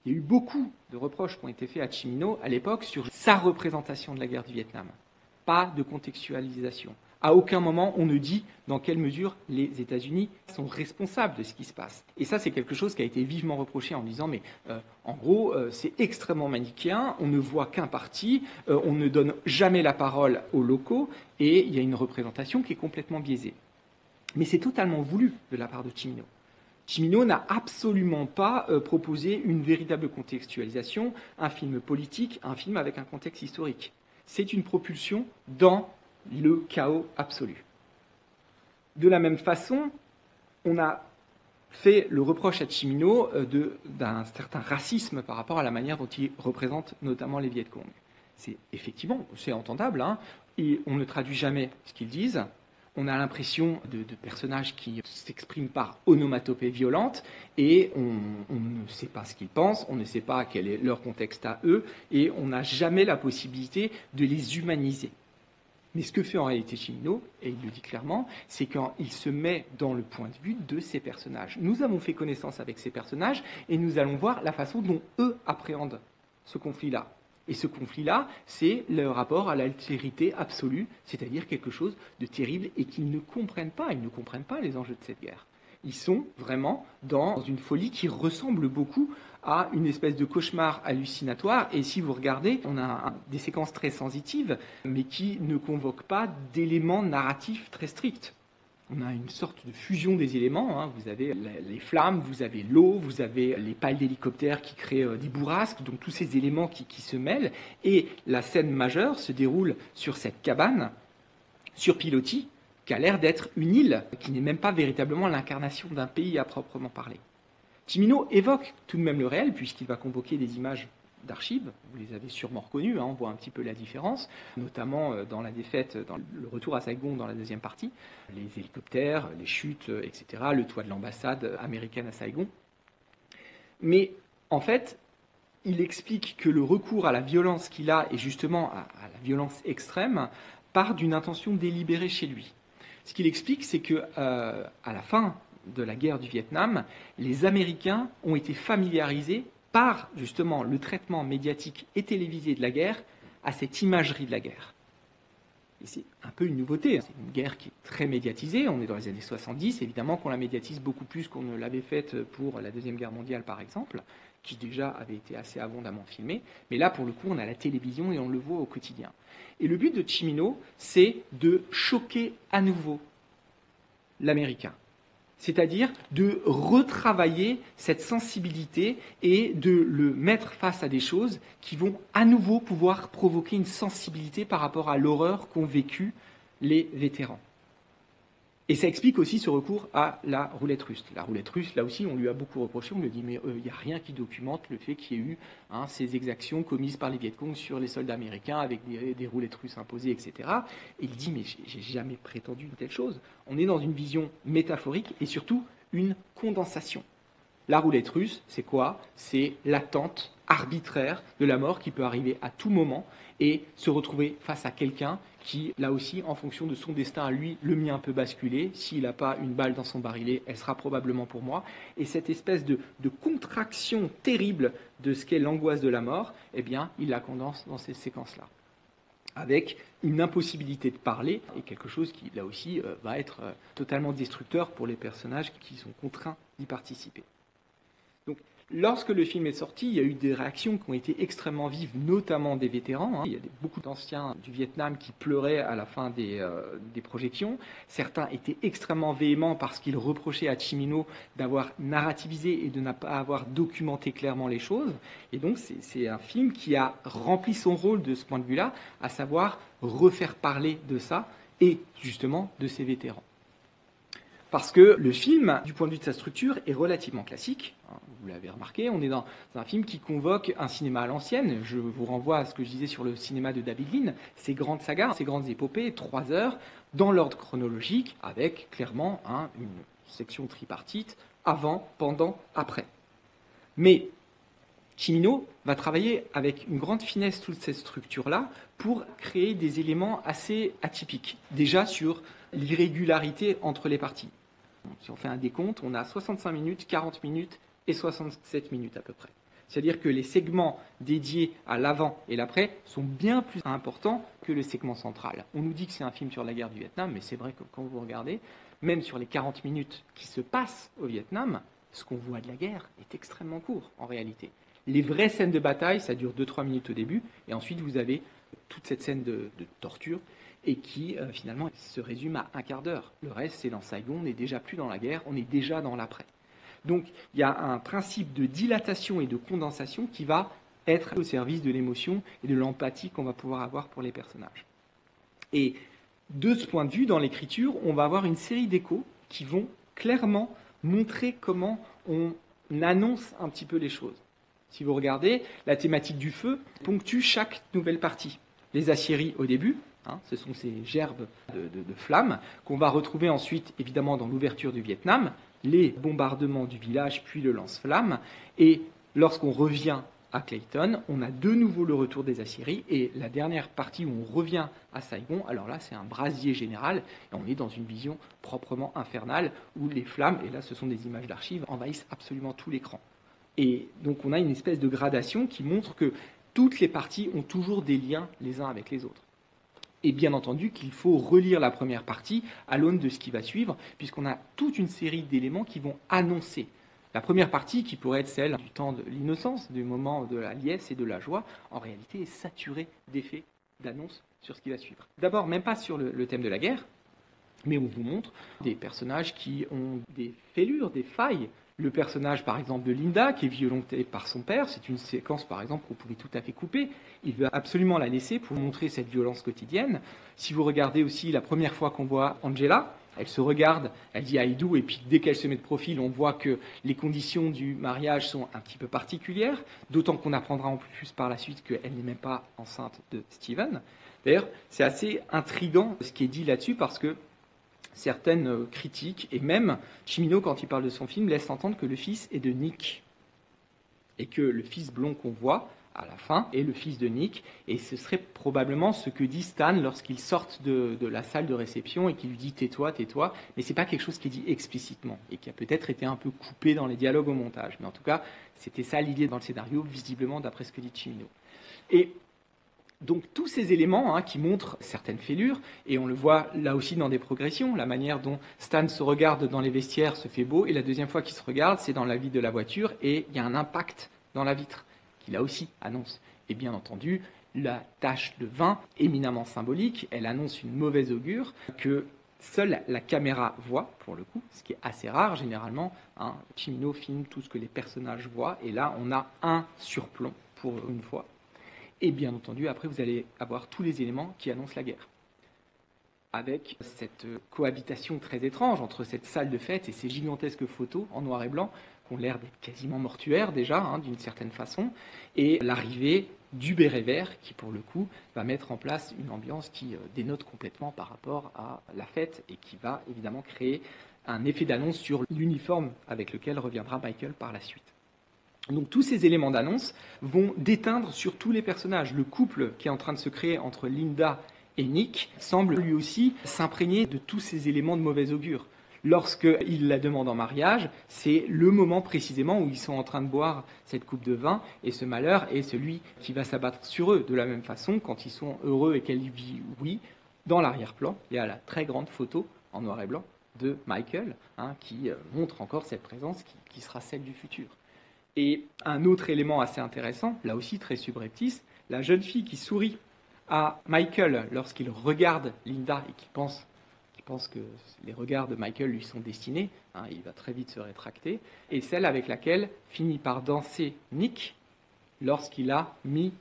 Il y a eu beaucoup de reproches qui ont été faits à Cimino à l'époque sur sa représentation de la guerre du Vietnam. Pas de contextualisation. À aucun moment on ne dit dans quelle mesure les États-Unis sont responsables de ce qui se passe. Et ça, c'est quelque chose qui a été vivement reproché en disant mais en gros, c'est extrêmement manichéen, on ne voit qu'un parti, on ne donne jamais la parole aux locaux et il y a une représentation qui est complètement biaisée. Mais c'est totalement voulu de la part de Cimino. Cimino n'a absolument pas proposé une véritable contextualisation, un film politique, un film avec un contexte historique. C'est une propulsion dans le chaos absolu. De la même façon, on a fait le reproche à Cimino d'un certain racisme par rapport à la manière dont il représente notamment les Viet Cong. C'est effectivement, c'est entendable, et on ne traduit jamais ce qu'ils disent. On a l'impression de personnages qui s'expriment par onomatopée violente et on ne sait pas ce qu'ils pensent, on ne sait pas quel est leur contexte à eux et on n'a jamais la possibilité de les humaniser. Mais ce que fait en réalité Cimino, et il le dit clairement, c'est qu'il se met dans le point de vue de ces personnages. Nous avons fait connaissance avec ces personnages et nous allons voir la façon dont eux appréhendent ce conflit-là. Et ce conflit-là, c'est le rapport à l'altérité absolue, c'est-à-dire quelque chose de terrible et qu'ils ne comprennent pas. Ils ne comprennent pas les enjeux de cette guerre. Ils sont vraiment dans une folie qui ressemble beaucoup à une espèce de cauchemar hallucinatoire. Et si vous regardez, on a des séquences très sensitives, mais qui ne convoquent pas d'éléments narratifs très stricts. On a une sorte de fusion des éléments. Vous avez les flammes, vous avez l'eau, vous avez les pales d'hélicoptères qui créent des bourrasques, donc tous ces éléments qui se mêlent. Et la scène majeure se déroule sur cette cabane, sur pilotis, qui a l'air d'être une île, qui n'est même pas véritablement l'incarnation d'un pays à proprement parler. Cimino évoque tout de même le réel, puisqu'il va convoquer des images d'archives, vous les avez sûrement reconnues, on voit un petit peu la différence, notamment dans la défaite, dans le retour à Saigon dans la deuxième partie, les hélicoptères, les chutes, etc., le toit de l'ambassade américaine à Saigon. Mais en fait, il explique que le recours à la violence qu'il a, et justement à la violence extrême, part d'une intention délibérée chez lui. Ce qu'il explique, c'est que à la fin de la guerre du Vietnam, les Américains ont été familiarisés par justement le traitement médiatique et télévisé de la guerre, à cette imagerie de la guerre. Et c'est un peu une nouveauté. C'est une guerre qui est très médiatisée. On est dans les années 70. Évidemment qu'on la médiatise beaucoup plus qu'on ne l'avait faite pour la Deuxième Guerre mondiale, par exemple, qui déjà avait été assez abondamment filmée. Mais là, pour le coup, on a la télévision et on le voit au quotidien. Et le but de Cimino, c'est de choquer à nouveau l'Américain. C'est-à-dire de retravailler cette sensibilité et de le mettre face à des choses qui vont à nouveau pouvoir provoquer une sensibilité par rapport à l'horreur qu'ont vécu les vétérans. Et ça explique aussi ce recours à la roulette russe. La roulette russe, là aussi, on lui a beaucoup reproché. On lui a dit, mais il n'y a rien qui documente le fait qu'il y ait eu ces exactions commises par les Viet Cong sur les soldats américains avec des roulettes russes imposées, etc. Et il dit, mais j'ai jamais prétendu une telle chose. On est dans une vision métaphorique et surtout une condensation. La roulette russe, c'est quoi? C'est l'attente arbitraire de la mort qui peut arriver à tout moment et se retrouver face à quelqu'un qui, là aussi, en fonction de son destin à lui, le mien peut basculer. S'il n'a pas une balle dans son barillet, elle sera probablement pour moi. Et cette espèce de contraction terrible de ce qu'est l'angoisse de la mort, eh bien, il la condense dans ces séquences-là, avec une impossibilité de parler et quelque chose qui, là aussi, va être totalement destructeur pour les personnages qui sont contraints d'y participer. Donc, lorsque le film est sorti, il y a eu des réactions qui ont été extrêmement vives, notamment des vétérans. Il y a beaucoup d'anciens du Vietnam qui pleuraient à la fin des projections. Certains étaient extrêmement véhéments parce qu'ils reprochaient à Cimino d'avoir narrativisé et de ne pas avoir documenté clairement les choses. Et donc, c'est un film qui a rempli son rôle de ce point de vue-là, à savoir refaire parler de ça et justement de ces vétérans. Parce que le film, du point de vue de sa structure, est relativement classique. Vous l'avez remarqué, on est dans un film qui convoque un cinéma à l'ancienne. Je vous renvoie à ce que je disais sur le cinéma de David Lean. Ces grandes sagas, ces grandes épopées, 3 heures, dans l'ordre chronologique, avec clairement une section tripartite, avant, pendant, après. Mais Cimino va travailler avec une grande finesse toute cette structure-là pour créer des éléments assez atypiques. Déjà sur l'irrégularité entre les parties. Si on fait un décompte, on a 65 minutes, 40 minutes et 67 minutes à peu près. C'est-à-dire que les segments dédiés à l'avant et l'après sont bien plus importants que le segment central. On nous dit que c'est un film sur la guerre du Vietnam, mais c'est vrai que quand vous regardez, même sur les 40 minutes qui se passent au Vietnam, ce qu'on voit de la guerre est extrêmement court en réalité. Les vraies scènes de bataille, ça dure 2-3 minutes au début, et ensuite vous avez toute cette scène de torture, et qui finalement se résume à un quart d'heure. Le reste, c'est dans Saigon, on n'est déjà plus dans la guerre, on est déjà dans l'après. Donc il y a un principe de dilatation et de condensation qui va être au service de l'émotion et de l'empathie qu'on va pouvoir avoir pour les personnages. Et de ce point de vue, dans l'écriture, on va avoir une série d'échos qui vont clairement montrer comment on annonce un petit peu les choses. Si vous regardez, la thématique du feu ponctue chaque nouvelle partie. Les aciéries au début, ce sont ces gerbes de flammes qu'on va retrouver ensuite évidemment dans l'ouverture du Vietnam, les bombardements du village puis le lance-flammes. Et lorsqu'on revient à Clayton, on a de nouveau le retour des aciéries et la dernière partie où on revient à Saigon, alors là c'est un brasier général et on est dans une vision proprement infernale où les flammes, et là ce sont des images d'archives, envahissent absolument tout l'écran. Et donc on a une espèce de gradation qui montre que toutes les parties ont toujours des liens les uns avec les autres. Et bien entendu qu'il faut relire la première partie à l'aune de ce qui va suivre, puisqu'on a toute une série d'éléments qui vont annoncer. La première partie, qui pourrait être celle du temps de l'innocence, du moment de la liesse et de la joie, en réalité est saturée d'effets, d'annonces sur ce qui va suivre. D'abord, même pas sur le thème de la guerre, mais on vous montre des personnages qui ont des fêlures, des failles. Le personnage, par exemple, de Linda, qui est violenté par son père, c'est une séquence, par exemple, qu'on pouvait tout à fait couper. Il veut absolument la laisser pour montrer cette violence quotidienne. Si vous regardez aussi la première fois qu'on voit Angela, elle se regarde, elle dit I do, et puis dès qu'elle se met de profil, on voit que les conditions du mariage sont un petit peu particulières, d'autant qu'on apprendra en plus par la suite qu'elle n'est même pas enceinte de Steven. D'ailleurs, c'est assez intriguant ce qui est dit là-dessus, parce que certaines critiques, et même Cimino, quand il parle de son film, laisse entendre que le fils est de Nick, et que le fils blond qu'on voit à la fin, est le fils de Nick, et ce serait probablement ce que dit Stan lorsqu'ils sortent de la salle de réception et qu'il lui dit tais-toi, tais-toi, mais c'est pas quelque chose qui est dit explicitement et qui a peut-être été un peu coupé dans les dialogues au montage. Mais en tout cas, c'était ça l'idée dans le scénario, visiblement d'après ce que dit Cimino. Et donc tous ces éléments qui montrent certaines fêlures, et on le voit là aussi dans des progressions, la manière dont Stan se regarde dans les vestiaires se fait beau, et la deuxième fois qu'il se regarde, c'est dans la vitre de la voiture, et il y a un impact dans la vitre, qui là aussi annonce. Et bien entendu, la tache de vin, éminemment symbolique, elle annonce une mauvaise augure que seule la caméra voit, pour le coup, ce qui est assez rare généralement. Cimino filme tout ce que les personnages voient, et là on a un surplomb pour une fois. Et bien entendu, après, vous allez avoir tous les éléments qui annoncent la guerre. Avec cette cohabitation très étrange entre cette salle de fête et ces gigantesques photos en noir et blanc, qui ont l'air d'être quasiment mortuaires déjà, d'une certaine façon, et l'arrivée du béret vert, qui pour le coup va mettre en place une ambiance qui dénote complètement par rapport à la fête, et qui va évidemment créer un effet d'annonce sur l'uniforme avec lequel reviendra Michael par la suite. Donc tous ces éléments d'annonce vont déteindre sur tous les personnages. Le couple qui est en train de se créer entre Linda et Nick semble lui aussi s'imprégner de tous ces éléments de mauvaise augure. Lorsqu'il la demande en mariage, c'est le moment précisément où ils sont en train de boire cette coupe de vin, et ce malheur est celui qui va s'abattre sur eux. De la même façon, quand ils sont heureux et qu'elle lui dit oui, dans l'arrière-plan, il y a la très grande photo en noir et blanc de Michael, qui montre encore cette présence qui sera celle du futur. Et un autre élément assez intéressant, là aussi très subreptice, la jeune fille qui sourit à Michael lorsqu'il regarde Linda et qui pense que les regards de Michael lui sont destinés, il va très vite se rétracter, et celle avec laquelle finit par danser Nick lorsqu'il a mis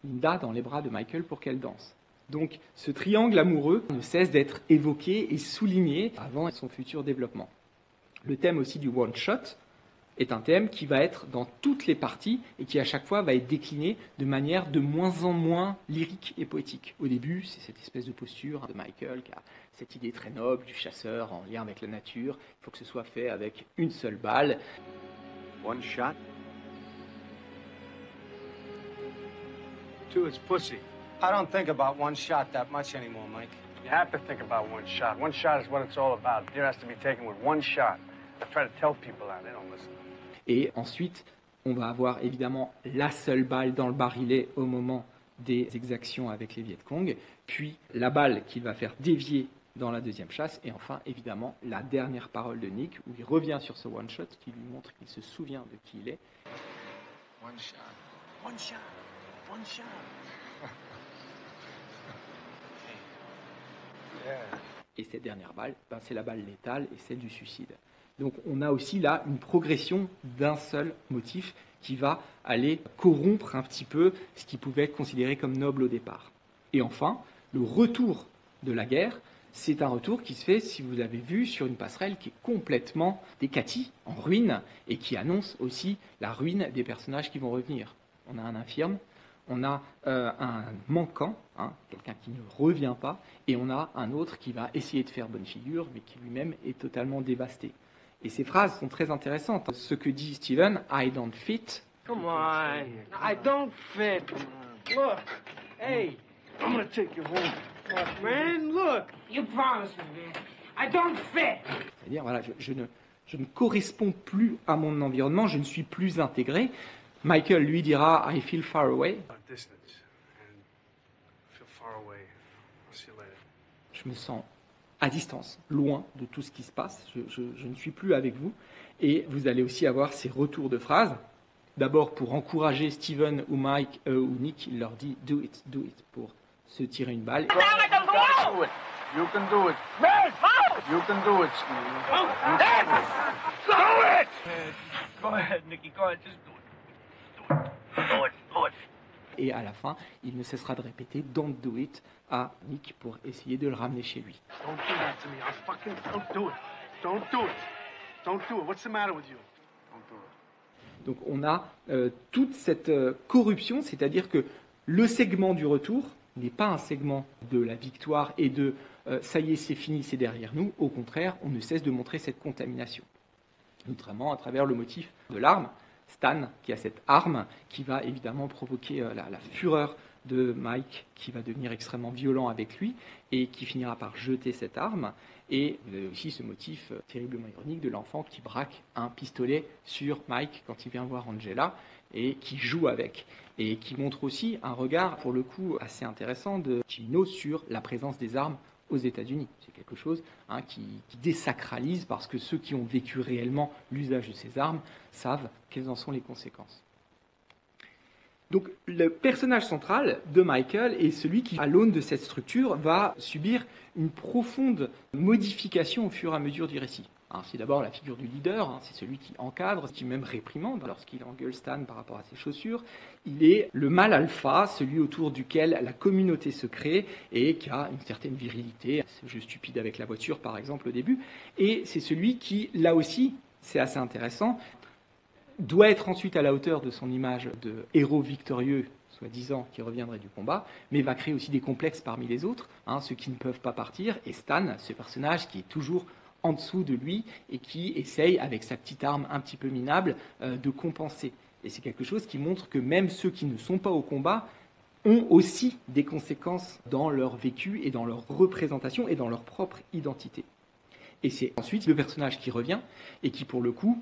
Linda dans les bras de Michael pour qu'elle danse. Donc ce triangle amoureux ne cesse d'être évoqué et souligné avant son futur développement. Le thème aussi du one-shot est un thème qui va être dans toutes les parties et qui à chaque fois va être décliné de manière de moins en moins lyrique et poétique. Au début, c'est cette espèce de posture de Michael qui a cette idée très noble du chasseur en lien avec la nature. Il faut que ce soit fait avec une seule balle. One shot? Two, it's pussy. I don't think about one shot that much anymore, Mike. You have to think about one shot. One shot is what it's all about. Deer has to be taken with one shot. I try to tell people that, they don't listen. Et ensuite, on va avoir évidemment la seule balle dans le barillet au moment des exactions avec les Viet Cong, puis la balle qui va faire dévier dans la deuxième chasse, et enfin, évidemment, la dernière parole de Nick, où il revient sur ce one-shot, qui lui montre qu'il se souvient de qui il est. One shot. One shot. One shot. Et cette dernière balle, c'est la balle létale et celle du suicide. Donc on a aussi là une progression d'un seul motif qui va aller corrompre un petit peu ce qui pouvait être considéré comme noble au départ. Et enfin, le retour de la guerre, c'est un retour qui se fait, si vous l'avez vu, sur une passerelle qui est complètement décatie, en ruine, et qui annonce aussi la ruine des personnages qui vont revenir. On a un infirme, on a un manquant, quelqu'un qui ne revient pas, et on a un autre qui va essayer de faire bonne figure, mais qui lui-même est totalement dévasté. Et ces phrases sont très intéressantes. Ce que dit Steven, I don't fit. Come on. I don't fit. Look. Hey, I'm gonna take you home. Look, man, look. You promised me, man. I don't fit. C'est-à-dire, voilà, je ne corresponds plus à mon environnement, je ne suis plus intégré. Michael lui dira, I feel far away. Je me sens à distance, loin de tout ce qui se passe, je ne suis plus avec vous. Et vous allez aussi avoir ces retours de phrases. D'abord, pour encourager Steven ou Mike ou Nick, il leur dit do it, pour se tirer une balle. You can do it. You can do it, Steve. Do it! Go ahead, Nicky. Go ahead. Just do it. Do it. Do it. Et à la fin, il ne cessera de répéter don't do it à Nick pour essayer de le ramener chez lui. Don't do that to me. I fucking don't do it. Don't do it. Don't do it. What's the matter with you? Don't do it. Donc on a toute cette corruption, c'est-à-dire que le segment du retour n'est pas un segment de la victoire et de ça y est, c'est fini, c'est derrière nous. Au contraire, on ne cesse de montrer cette contamination, notamment à travers le motif de l'arme, Stan qui a cette arme qui va évidemment provoquer la fureur de Mike, qui va devenir extrêmement violent avec lui et qui finira par jeter cette arme. Et vous avez aussi ce motif terriblement ironique de l'enfant qui braque un pistolet sur Mike quand il vient voir Angela et qui joue avec. Et qui montre aussi un regard, pour le coup, assez intéressant de Cimino sur la présence des armes aux États-Unis. C'est quelque chose qui désacralise parce que ceux qui ont vécu réellement l'usage de ces armes savent quelles en sont les conséquences. Donc le personnage central de Michael est celui qui, à l'aune de cette structure, va subir une profonde modification au fur et à mesure du récit. C'est d'abord la figure du leader, c'est celui qui encadre, qui même réprimande lorsqu'il engueule Stan par rapport à ses chaussures. Il est le mâle alpha, celui autour duquel la communauté se crée et qui a une certaine virilité, ce jeu stupide avec la voiture par exemple au début. Et c'est celui qui, là aussi, c'est assez intéressant, doit être ensuite à la hauteur de son image de héros victorieux, soi-disant, qui reviendrait du combat, mais va créer aussi des complexes parmi les autres, ceux qui ne peuvent pas partir. Et Stan, ce personnage qui est toujours en dessous de lui et qui essaye, avec sa petite arme un petit peu minable, de compenser. Et c'est quelque chose qui montre que même ceux qui ne sont pas au combat ont aussi des conséquences dans leur vécu et dans leur représentation et dans leur propre identité. Et c'est ensuite le personnage qui revient et qui, pour le coup,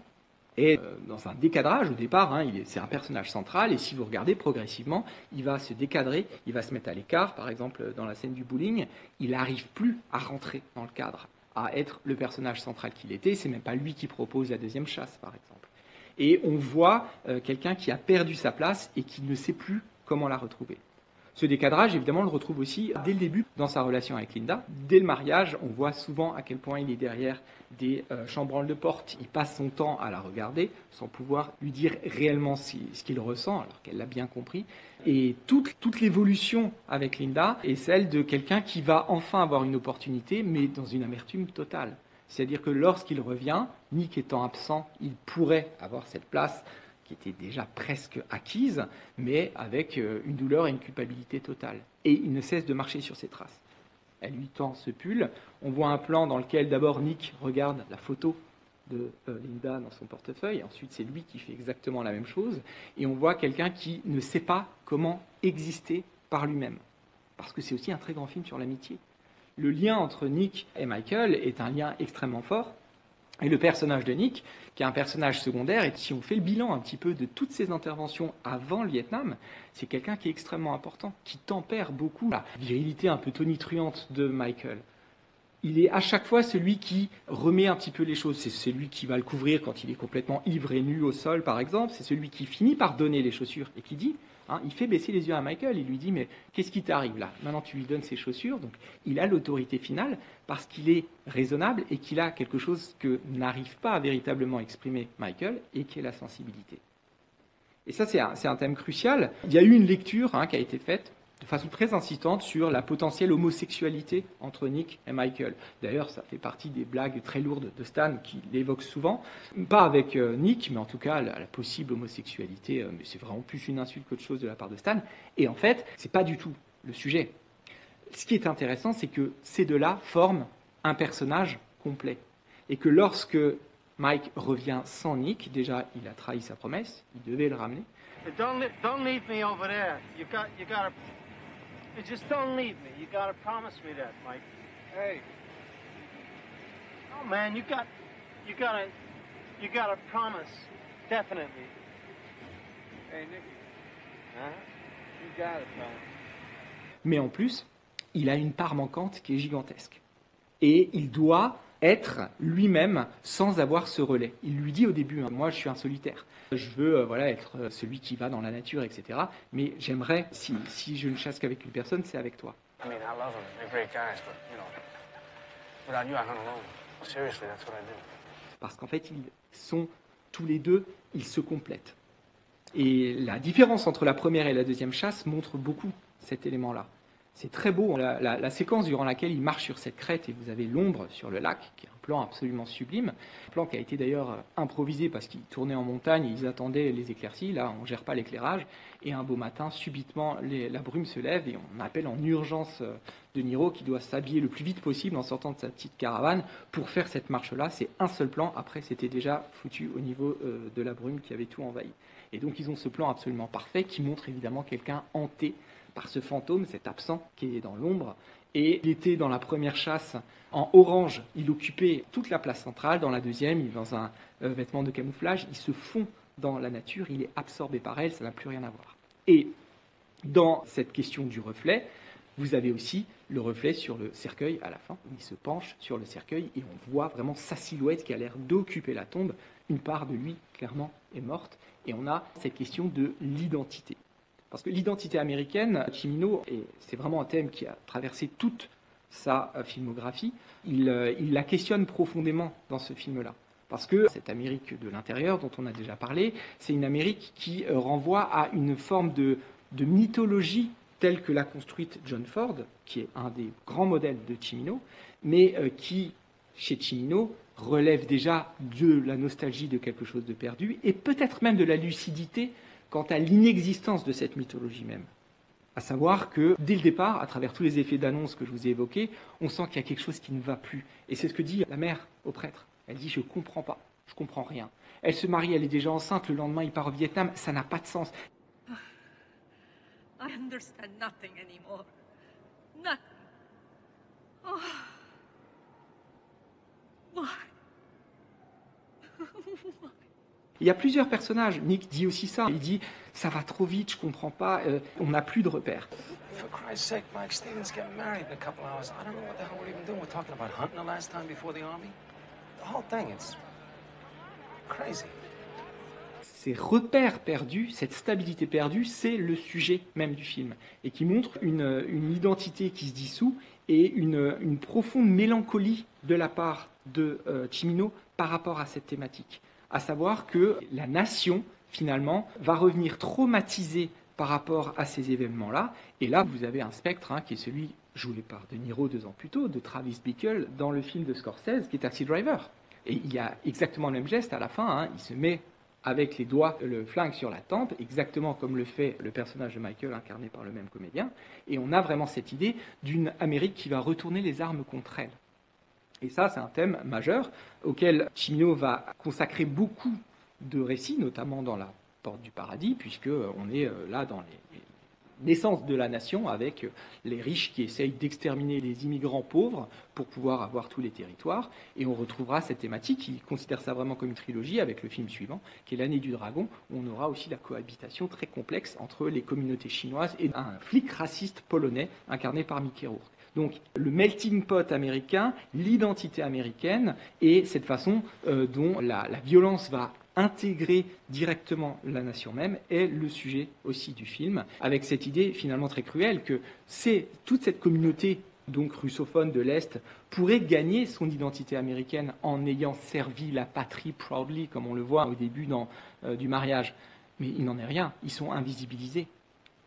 est dans un décadrage au départ, c'est un personnage central, et si vous regardez progressivement, il va se décadrer, il va se mettre à l'écart, par exemple dans la scène du bowling, il n'arrive plus à rentrer dans le cadre, à être le personnage central qu'il était, c'est même pas lui qui propose la deuxième chasse, par exemple. Et on voit quelqu'un qui a perdu sa place et qui ne sait plus comment la retrouver. Ce décadrage, évidemment, on le retrouve aussi dès le début dans sa relation avec Linda. Dès le mariage, on voit souvent à quel point il est derrière des chambranles de porte. Il passe son temps à la regarder sans pouvoir lui dire réellement ce qu'il ressent, alors qu'elle l'a bien compris. Et toute l'évolution avec Linda est celle de quelqu'un qui va enfin avoir une opportunité, mais dans une amertume totale. C'est-à-dire que lorsqu'il revient, Nick étant absent, il pourrait avoir cette place qui était déjà presque acquise, mais avec une douleur et une culpabilité totale. Et il ne cesse de marcher sur ses traces. Elle lui tend ce pull. On voit un plan dans lequel d'abord Nick regarde la photo de Linda dans son portefeuille, ensuite c'est lui qui fait exactement la même chose, et on voit quelqu'un qui ne sait pas comment exister par lui-même. Parce que c'est aussi un très grand film sur l'amitié. Le lien entre Nick et Michael est un lien extrêmement fort, et le personnage de Nick, qui est un personnage secondaire, et si on fait le bilan un petit peu de toutes ses interventions avant le Vietnam, c'est quelqu'un qui est extrêmement important, qui tempère beaucoup la virilité un peu tonitruante de Michael. Il est à chaque fois celui qui remet un petit peu les choses. C'est celui qui va le couvrir quand il est complètement ivre et nu au sol, par exemple. C'est celui qui finit par donner les chaussures et qui dit, il fait baisser les yeux à Michael. Il lui dit, mais qu'est-ce qui t'arrive là? Maintenant, tu lui donnes ses chaussures. Donc, il a l'autorité finale parce qu'il est raisonnable et qu'il a quelque chose que n'arrive pas à véritablement exprimer Michael et qui est la sensibilité. Et ça, c'est un thème crucial. Il y a eu une lecture qui a été faite de façon très insistante sur la potentielle homosexualité entre Nick et Michael. D'ailleurs, ça fait partie des blagues très lourdes de Stan qui l'évoque souvent. Pas avec Nick, mais en tout cas la possible homosexualité. Mais c'est vraiment plus une insulte qu'autre chose de la part de Stan. Et en fait, c'est pas du tout le sujet. Ce qui est intéressant, c'est que ces deux-là forment un personnage complet. Et que lorsque Mike revient sans Nick, déjà, il a trahi sa promesse, il devait le ramener. Don't leave me over there. You gotta. Just don't leave me. You gotta promise me that, Mike. Hey. Oh man, you gotta promise, definitely. Hey Nicky. You got it, man. Mais en plus, il a une part manquante qui est gigantesque. Et il doit être lui-même sans avoir ce relais. Il lui dit au début, moi je suis un solitaire, je veux être celui qui va dans la nature, etc. Mais j'aimerais, si je ne chasse qu'avec une personne, c'est avec toi. I mean, I love them. They're great guys, but, without you, I hunt alone. Seriously, that's what I do. Parce qu'en fait, ils sont tous les deux, ils se complètent. Et la différence entre la première et la deuxième chasse montre beaucoup cet élément-là. C'est très beau, la séquence durant laquelle il marche sur cette crête et vous avez l'ombre sur le lac, qui est un plan absolument sublime. Un plan qui a été d'ailleurs improvisé parce qu'ils tournaient en montagne, ils attendaient les éclaircies, là on ne gère pas l'éclairage, et un beau matin, subitement, la brume se lève et on appelle en urgence De Niro qui doit s'habiller le plus vite possible en sortant de sa petite caravane pour faire cette marche-là. C'est un seul plan, après c'était déjà foutu au niveau de la brume qui avait tout envahi. Et donc ils ont ce plan absolument parfait qui montre évidemment quelqu'un hanté par ce fantôme, cet absent qui est dans l'ombre. Et il était dans la première chasse en orange, il occupait toute la place centrale. Dans la deuxième, il est dans un vêtement de camouflage, il se fond dans la nature, il est absorbé par elle, ça n'a plus rien à voir. Et dans cette question du reflet, vous avez aussi le reflet sur le cercueil à la fin, où il se penche sur le cercueil et on voit vraiment sa silhouette qui a l'air d'occuper la tombe. Une part de lui, clairement, est morte. Et on a cette question de l'identité. Parce que l'identité américaine, Cimino, et c'est vraiment un thème qui a traversé toute sa filmographie, il la questionne profondément dans ce film-là. Parce que cette Amérique de l'intérieur dont on a déjà parlé, c'est une Amérique qui renvoie à une forme de mythologie telle que l'a construite John Ford, qui est un des grands modèles de Cimino, mais qui, chez Cimino, relève déjà de la nostalgie de quelque chose de perdu, et peut-être même de la lucidité quant à l'inexistence de cette mythologie même. À savoir que, dès le départ, à travers tous les effets d'annonce que je vous ai évoqués, on sent qu'il y a quelque chose qui ne va plus. Et c'est ce que dit la mère au prêtre. Elle dit « je ne comprends pas, je ne comprends rien ». Elle se marie, elle est déjà enceinte, le lendemain il part au Vietnam, ça n'a pas de sens. I understand nothing anymore. Nothing. Oh. Why? Il y a plusieurs personnages. Nick dit aussi ça. Il dit « ça va trop vite, je ne comprends pas, on n'a plus de repères ». For Christ's sake, Mike, Stevens getting married in a couple hours. I don't know what the hell we're even doing. We're talking about hunting the last time before the army. The whole thing, it's crazy. Ces repères perdus, cette stabilité perdue, c'est le sujet même du film. Et qui montre une identité qui se dissout et une profonde mélancolie de la part de Cimino par rapport à cette thématique. À savoir que la nation, finalement, va revenir traumatisée par rapport à ces événements-là. Et là, vous avez un spectre qui est celui joué par De Niro 2 ans plus tôt, de Travis Bickle, dans le film de Scorsese, qui est Taxi Driver. Et il y a exactement le même geste à la fin. Il se met avec les doigts le flingue sur la tempe, exactement comme le fait le personnage de Michael, incarné par le même comédien. Et on a vraiment cette idée d'une Amérique qui va retourner les armes contre elle. Et ça, c'est un thème majeur auquel Cimino va consacrer beaucoup de récits, notamment dans La Porte du Paradis, puisqu'on est là dans les naissances de la nation, avec les riches qui essayent d'exterminer les immigrants pauvres pour pouvoir avoir tous les territoires. Et on retrouvera cette thématique, il considère ça vraiment comme une trilogie, avec le film suivant, qui est L'Année du Dragon, où on aura aussi la cohabitation très complexe entre les communautés chinoises et un flic raciste polonais, incarné par Mickey Rourke. Donc le melting pot américain, l'identité américaine et cette façon dont la violence va intégrer directement la nation même est le sujet aussi du film, avec cette idée finalement très cruelle que c'est toute cette communauté donc russophone de l'Est pourrait gagner son identité américaine en ayant servi la patrie proudly, comme on le voit au début du mariage. Mais il n'en est rien, ils sont invisibilisés.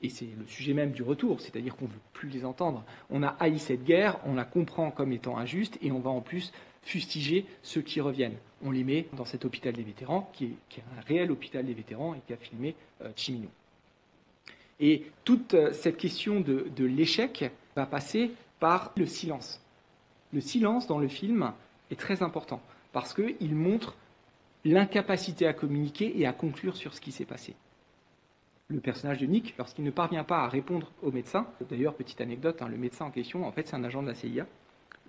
Et c'est le sujet même du retour, c'est-à-dire qu'on ne veut plus les entendre. On a haï cette guerre, on la comprend comme étant injuste, et on va en plus fustiger ceux qui reviennent. On les met dans cet hôpital des vétérans, qui est un réel hôpital des vétérans, et qui a filmé Cimino. Et toute cette question de l'échec va passer par le silence. Le silence dans le film est très important, parce qu'il montre l'incapacité à communiquer et à conclure sur ce qui s'est passé. Le personnage de Nick, lorsqu'il ne parvient pas à répondre au médecin, d'ailleurs, petite anecdote, le médecin en question, en fait, c'est un agent de la CIA.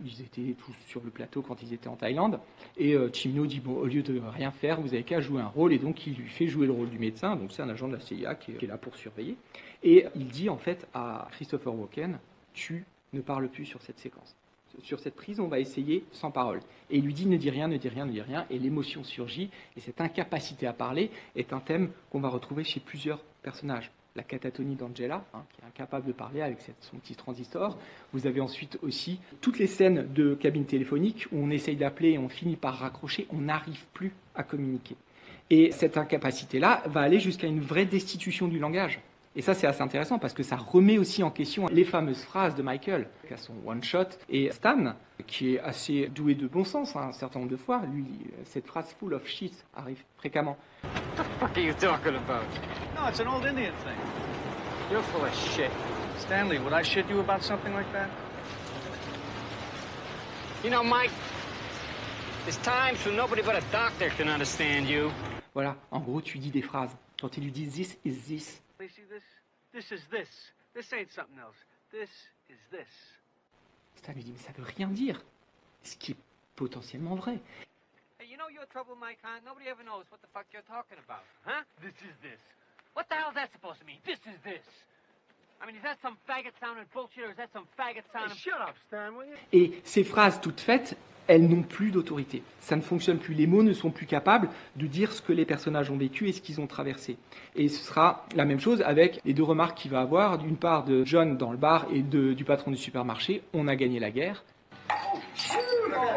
Ils étaient tous sur le plateau quand ils étaient en Thaïlande. Et Cimino dit, bon, au lieu de rien faire, vous avez qu'à jouer un rôle. Et donc, il lui fait jouer le rôle du médecin. Donc, c'est un agent de la CIA qui est là pour surveiller. Et il dit, en fait, à Christopher Walken, tu ne parles plus sur cette séquence. Sur cette prise, on va essayer sans parole. Et il lui dit, ne dis rien, ne dis rien, ne dis rien. Et l'émotion surgit. Et cette incapacité à parler est un thème qu'on va retrouver chez plusieurs personnages. La catatonie d'Angela, qui est incapable de parler avec son petit transistor. Vous avez ensuite aussi toutes les scènes de cabine téléphonique où on essaye d'appeler et on finit par raccrocher. On n'arrive plus à communiquer. Et cette incapacité-là va aller jusqu'à une vraie destitution du langage. Et ça, c'est assez intéressant parce que ça remet aussi en question les fameuses phrases de Michael, qui a son one-shot, et Stan, qui est assez doué de bon sens un certain nombre de fois. Lui, cette phrase full of shit arrive fréquemment. What the fuck are you talking about? No, it's an old Indian thing. You're full of shit. Stanley, would I shit you about something like that? You know, Mike, there's times when nobody but a doctor can understand you. Voilà, en gros, tu dis des phrases. Quand il lui dit « this is this », You see this? This is this. This ain't something else. This is this. Stan lui dit « mais ça veut rien dire », ce qui est potentiellement vrai. Hey, you know your trouble, Mike, huh? Nobody ever knows what the fuck you're talking about, huh? This is this. What the hell's that supposed to mean? This is this. I mean, is that some faggot-sounding bullshit, or is that some faggot-sounding... Hey, shut up, Stan, will you? Et ces phrases toutes faites, elles n'ont plus d'autorité. Ça ne fonctionne plus. Les mots ne sont plus capables de dire ce que les personnages ont vécu et ce qu'ils ont traversé. Et ce sera la même chose avec les deux remarques qu'il va avoir, d'une part de John dans le bar et du patron du supermarché. On a gagné la guerre. Oh,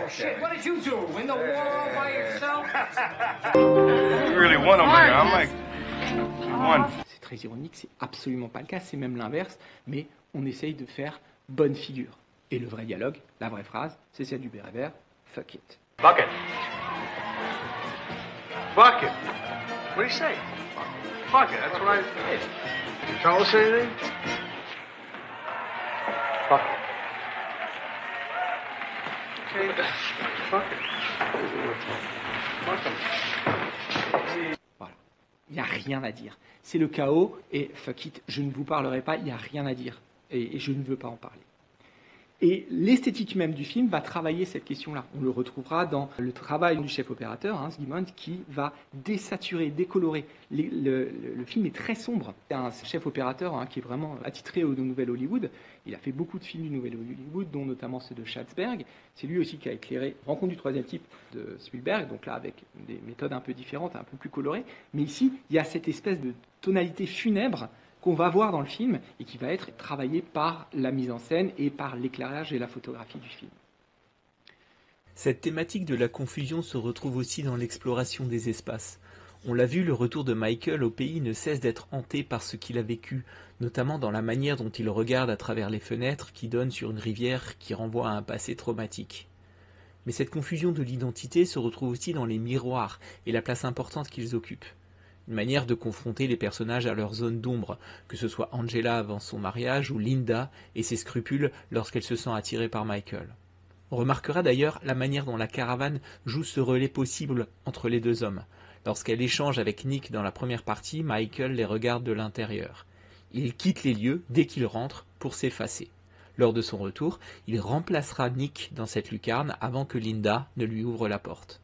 shit, what did you do? Win the war all by yourself? You really won them, man. I'm like, you won. C'est très ironique, c'est absolument pas le cas, c'est même l'inverse, mais on essaye de faire bonne figure. Et le vrai dialogue, la vraie phrase, c'est celle du béret vert, fuck it. Fuck it. Fuck it. What do you say? Fuck it, that's what I did. Did Charles say anything? Fuck it. Okay. Fuck it. Fuck him. Voilà, il n'y a rien à dire. C'est le chaos et fuck it, je ne vous parlerai pas, il n'y a rien à dire. Et je ne veux pas en parler. Et l'esthétique même du film va travailler cette question-là. On le retrouvera dans le travail du chef opérateur, Hans Guimond, qui va désaturer, décolorer. Le film est très sombre. C'est un chef opérateur qui est vraiment attitré au Nouvel Hollywood. Il a fait beaucoup de films du Nouvel Hollywood, dont notamment ceux de Schatzberg. C'est lui aussi qui a éclairé Rencontre du troisième type de Spielberg, donc là avec des méthodes un peu différentes, un peu plus colorées. Mais ici, il y a cette espèce de tonalité funèbre qu'on va voir dans le film et qui va être travaillé par la mise en scène et par l'éclairage et la photographie du film. Cette thématique de la confusion se retrouve aussi dans l'exploration des espaces. On l'a vu, le retour de Michael au pays ne cesse d'être hanté par ce qu'il a vécu, notamment dans la manière dont il regarde à travers les fenêtres qui donnent sur une rivière qui renvoie à un passé traumatique. Mais cette confusion de l'identité se retrouve aussi dans les miroirs et la place importante qu'ils occupent. Une manière de confronter les personnages à leur zone d'ombre, que ce soit Angela avant son mariage ou Linda et ses scrupules lorsqu'elle se sent attirée par Michael. On remarquera d'ailleurs la manière dont la caravane joue ce relais possible entre les deux hommes. Lorsqu'elle échange avec Nick dans la première partie, Michael les regarde de l'intérieur. Il quitte les lieux dès qu'il rentre pour s'effacer. Lors de son retour, il remplacera Nick dans cette lucarne avant que Linda ne lui ouvre la porte.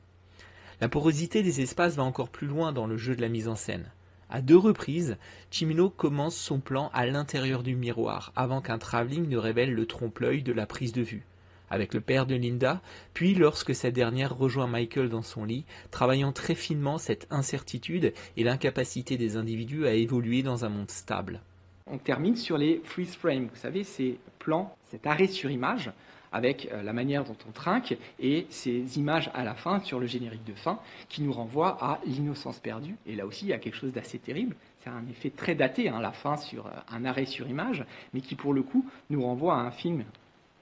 La porosité des espaces va encore plus loin dans le jeu de la mise en scène. À 2 reprises, Cimino commence son plan à l'intérieur du miroir, avant qu'un travelling ne révèle le trompe-l'œil de la prise de vue. Avec le père de Linda, puis lorsque cette dernière rejoint Michael dans son lit, travaillant très finement cette incertitude et l'incapacité des individus à évoluer dans un monde stable. On termine sur les freeze frames, vous savez, ces plans, cet arrêt sur image, avec la manière dont on trinque et ces images à la fin sur le générique de fin qui nous renvoient à l'innocence perdue. Et là aussi, il y a quelque chose d'assez terrible. C'est un effet très daté, la fin sur un arrêt sur image, mais qui pour le coup nous renvoie à un film,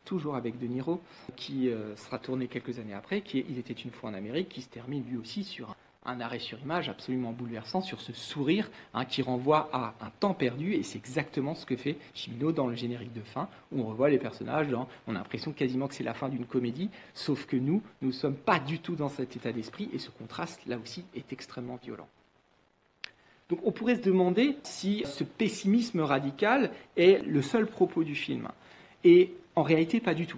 toujours avec De Niro, qui sera tourné quelques années après, qui est Il était une fois en Amérique, qui se termine lui aussi sur un arrêt sur image absolument bouleversant sur ce sourire qui renvoie à un temps perdu, et c'est exactement ce que fait Cimino dans le générique de fin, où on revoit les personnages, on a l'impression quasiment que c'est la fin d'une comédie, sauf que nous ne sommes pas du tout dans cet état d'esprit, et ce contraste, là aussi, est extrêmement violent. Donc on pourrait se demander si ce pessimisme radical est le seul propos du film, et en réalité, pas du tout.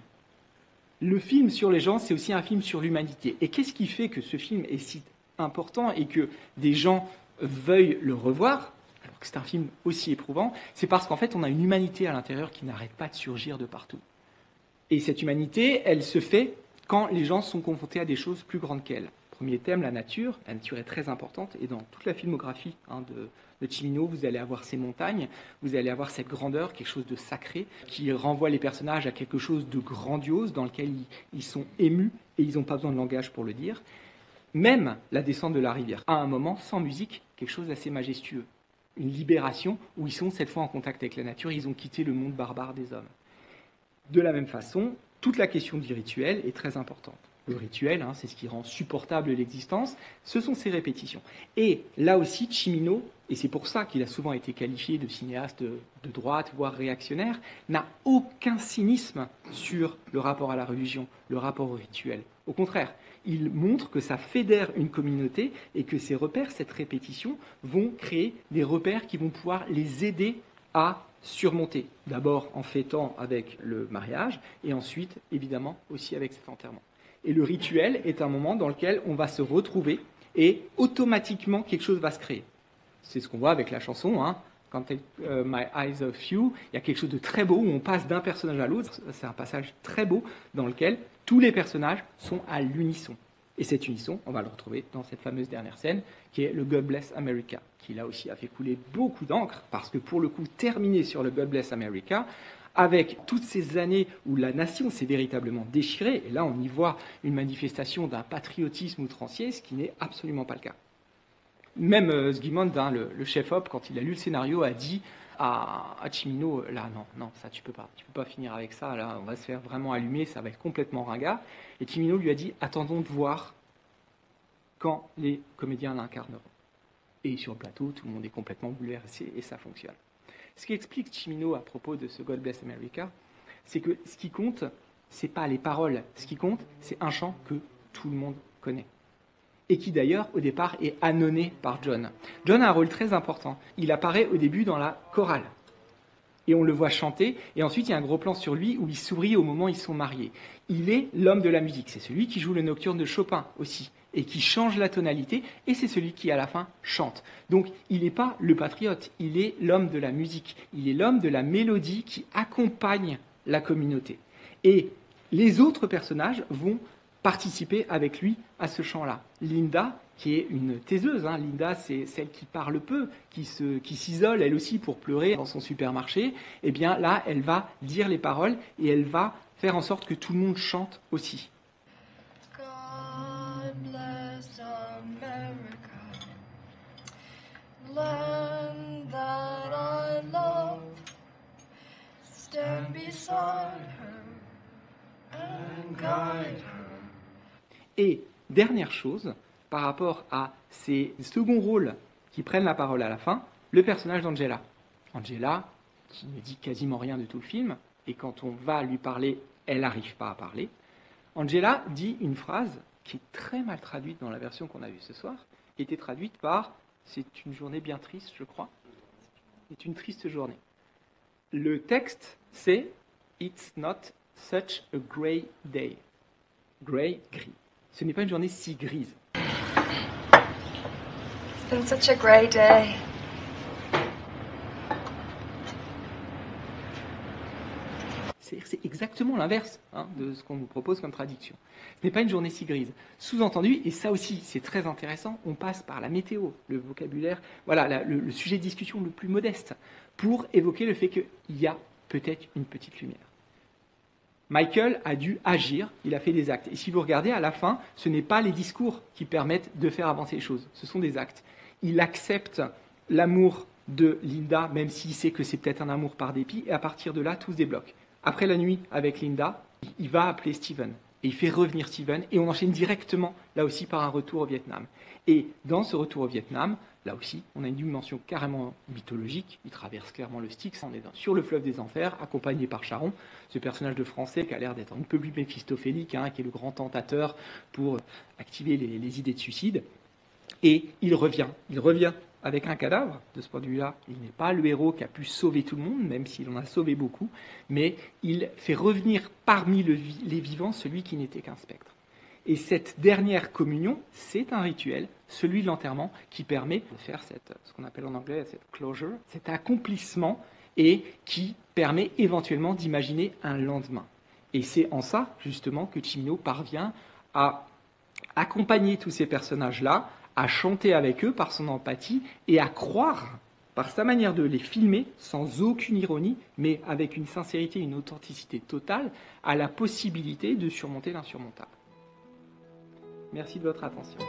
Le film sur les gens, c'est aussi un film sur l'humanité. Et qu'est-ce qui fait que ce film est si important et que des gens veuillent le revoir, alors que c'est un film aussi éprouvant, c'est parce qu'en fait, on a une humanité à l'intérieur qui n'arrête pas de surgir de partout. Et cette humanité, elle se fait quand les gens sont confrontés à des choses plus grandes qu'elles. Premier thème, la nature. La nature est très importante, et dans toute la filmographie de Cimino, vous allez avoir ces montagnes, vous allez avoir cette grandeur, quelque chose de sacré, qui renvoie les personnages à quelque chose de grandiose, dans lequel ils sont émus, et ils n'ont pas besoin de langage pour le dire. Même la descente de la rivière, à un moment, sans musique, quelque chose d'assez majestueux. une libération où ils sont cette fois en contact avec la nature, ils ont quitté le monde barbare des hommes. De la même façon, toute la question du rituel est très importante. Le rituel, c'est ce qui rend supportable l'existence, ce sont ces répétitions. Et là aussi, Cimino, et c'est pour ça qu'il a souvent été qualifié de cinéaste de droite, voire réactionnaire, n'a aucun cynisme sur le rapport à la religion, le rapport au rituel. Au contraire, il montre que ça fédère une communauté et que ces repères, cette répétition, vont créer des repères qui vont pouvoir les aider à surmonter. D'abord en fêtant avec le mariage et ensuite, évidemment, aussi avec cet enterrement. Et le rituel est un moment dans lequel on va se retrouver et automatiquement quelque chose va se créer. C'est ce qu'on voit avec la chanson, Can't Take My Eyes Off You. Il y a quelque chose de très beau où on passe d'un personnage à l'autre. C'est un passage très beau dans lequel tous les personnages sont à l'unisson. Et cet unisson, on va le retrouver dans cette fameuse dernière scène, qui est le God Bless America, qui là aussi a fait couler beaucoup d'encre, parce que pour le coup, terminé sur le God Bless America, avec toutes ces années où la nation s'est véritablement déchirée, et là on y voit une manifestation d'un patriotisme outrancier, ce qui n'est absolument pas le cas. Même Sgimond, le chef-op, quand il a lu le scénario, a dit à Cimino, là non, ça tu peux pas finir avec ça, là on va se faire vraiment allumer, ça va être complètement ringard. Et Cimino lui a dit, attendons de voir quand les comédiens l'incarneront. Et sur le plateau, tout le monde est complètement bouleversé et ça fonctionne. Ce qui explique Cimino à propos de ce God Bless America, c'est que ce qui compte, c'est pas les paroles. Ce qui compte, c'est un chant que tout le monde connaît. Et qui d'ailleurs, au départ, est annonné par John. John a un rôle très important. Il apparaît au début dans la chorale. Et on le voit chanter, et ensuite il y a un gros plan sur lui où il sourit au moment où ils sont mariés. Il est l'homme de la musique. C'est celui qui joue le nocturne de Chopin aussi, et qui change la tonalité, et c'est celui qui, à la fin, chante. Donc, il n'est pas le patriote, il est l'homme de la musique, il est l'homme de la mélodie qui accompagne la communauté. Et les autres personnages vont participer avec lui à ce chant-là. Linda, qui est une taiseuse, Linda, c'est celle qui parle peu, qui s'isole elle aussi pour pleurer dans son supermarché, et bien là, elle va dire les paroles, et elle va faire en sorte que tout le monde chante aussi. God bless America, land that I love. Stand beside her and guide her. Et dernière chose, par rapport à ces seconds rôles qui prennent la parole à la fin, le personnage d'Angela. Angela, qui ne dit quasiment rien de tout le film, et quand on va lui parler, elle n'arrive pas à parler. Angela dit une phrase qui est très mal traduite dans la version qu'on a vue ce soir, qui était traduite par « c'est une journée bien triste, je crois ». C'est une triste journée. Le texte, c'est « It's not such a grey day ». Grey, gris. Ce n'est pas une journée si grise. It's been such a grey day. C'est exactement l'inverse de ce qu'on vous propose comme traduction. Ce n'est pas une journée si grise. Sous-entendu, et ça aussi c'est très intéressant, on passe par la météo, le vocabulaire, voilà le sujet de discussion le plus modeste, pour évoquer le fait qu'il y a peut-être une petite lumière. Michael a dû agir, il a fait des actes. Et si vous regardez à la fin, ce n'est pas les discours qui permettent de faire avancer les choses, ce sont des actes. Il accepte l'amour de Linda, même s'il sait que c'est peut-être un amour par dépit, et à partir de là, tout se débloque. Après la nuit avec Linda, il va appeler Steven, et il fait revenir Steven, et on enchaîne directement, là aussi, par un retour au Vietnam. Et dans ce retour au Vietnam, là aussi, on a une dimension carrément mythologique, il traverse clairement le Styx, on est sur le fleuve des enfers, accompagné par Charon, ce personnage de français qui a l'air d'être un peu plus méphistophélique, qui est le grand tentateur pour activer les idées de suicide, et il revient avec un cadavre, de ce point de vue-là, il n'est pas le héros qui a pu sauver tout le monde, même s'il en a sauvé beaucoup, mais il fait revenir parmi les vivants celui qui n'était qu'un spectre. Et cette dernière communion, c'est un rituel, celui de l'enterrement, qui permet de faire ce qu'on appelle en anglais cette closure, cet accomplissement, et qui permet éventuellement d'imaginer un lendemain. Et c'est en ça, justement, que Cimino parvient à accompagner tous ces personnages-là, à chanter avec eux par son empathie et à croire, par sa manière de les filmer, sans aucune ironie, mais avec une sincérité, une authenticité totale, à la possibilité de surmonter l'insurmontable. Merci de votre attention.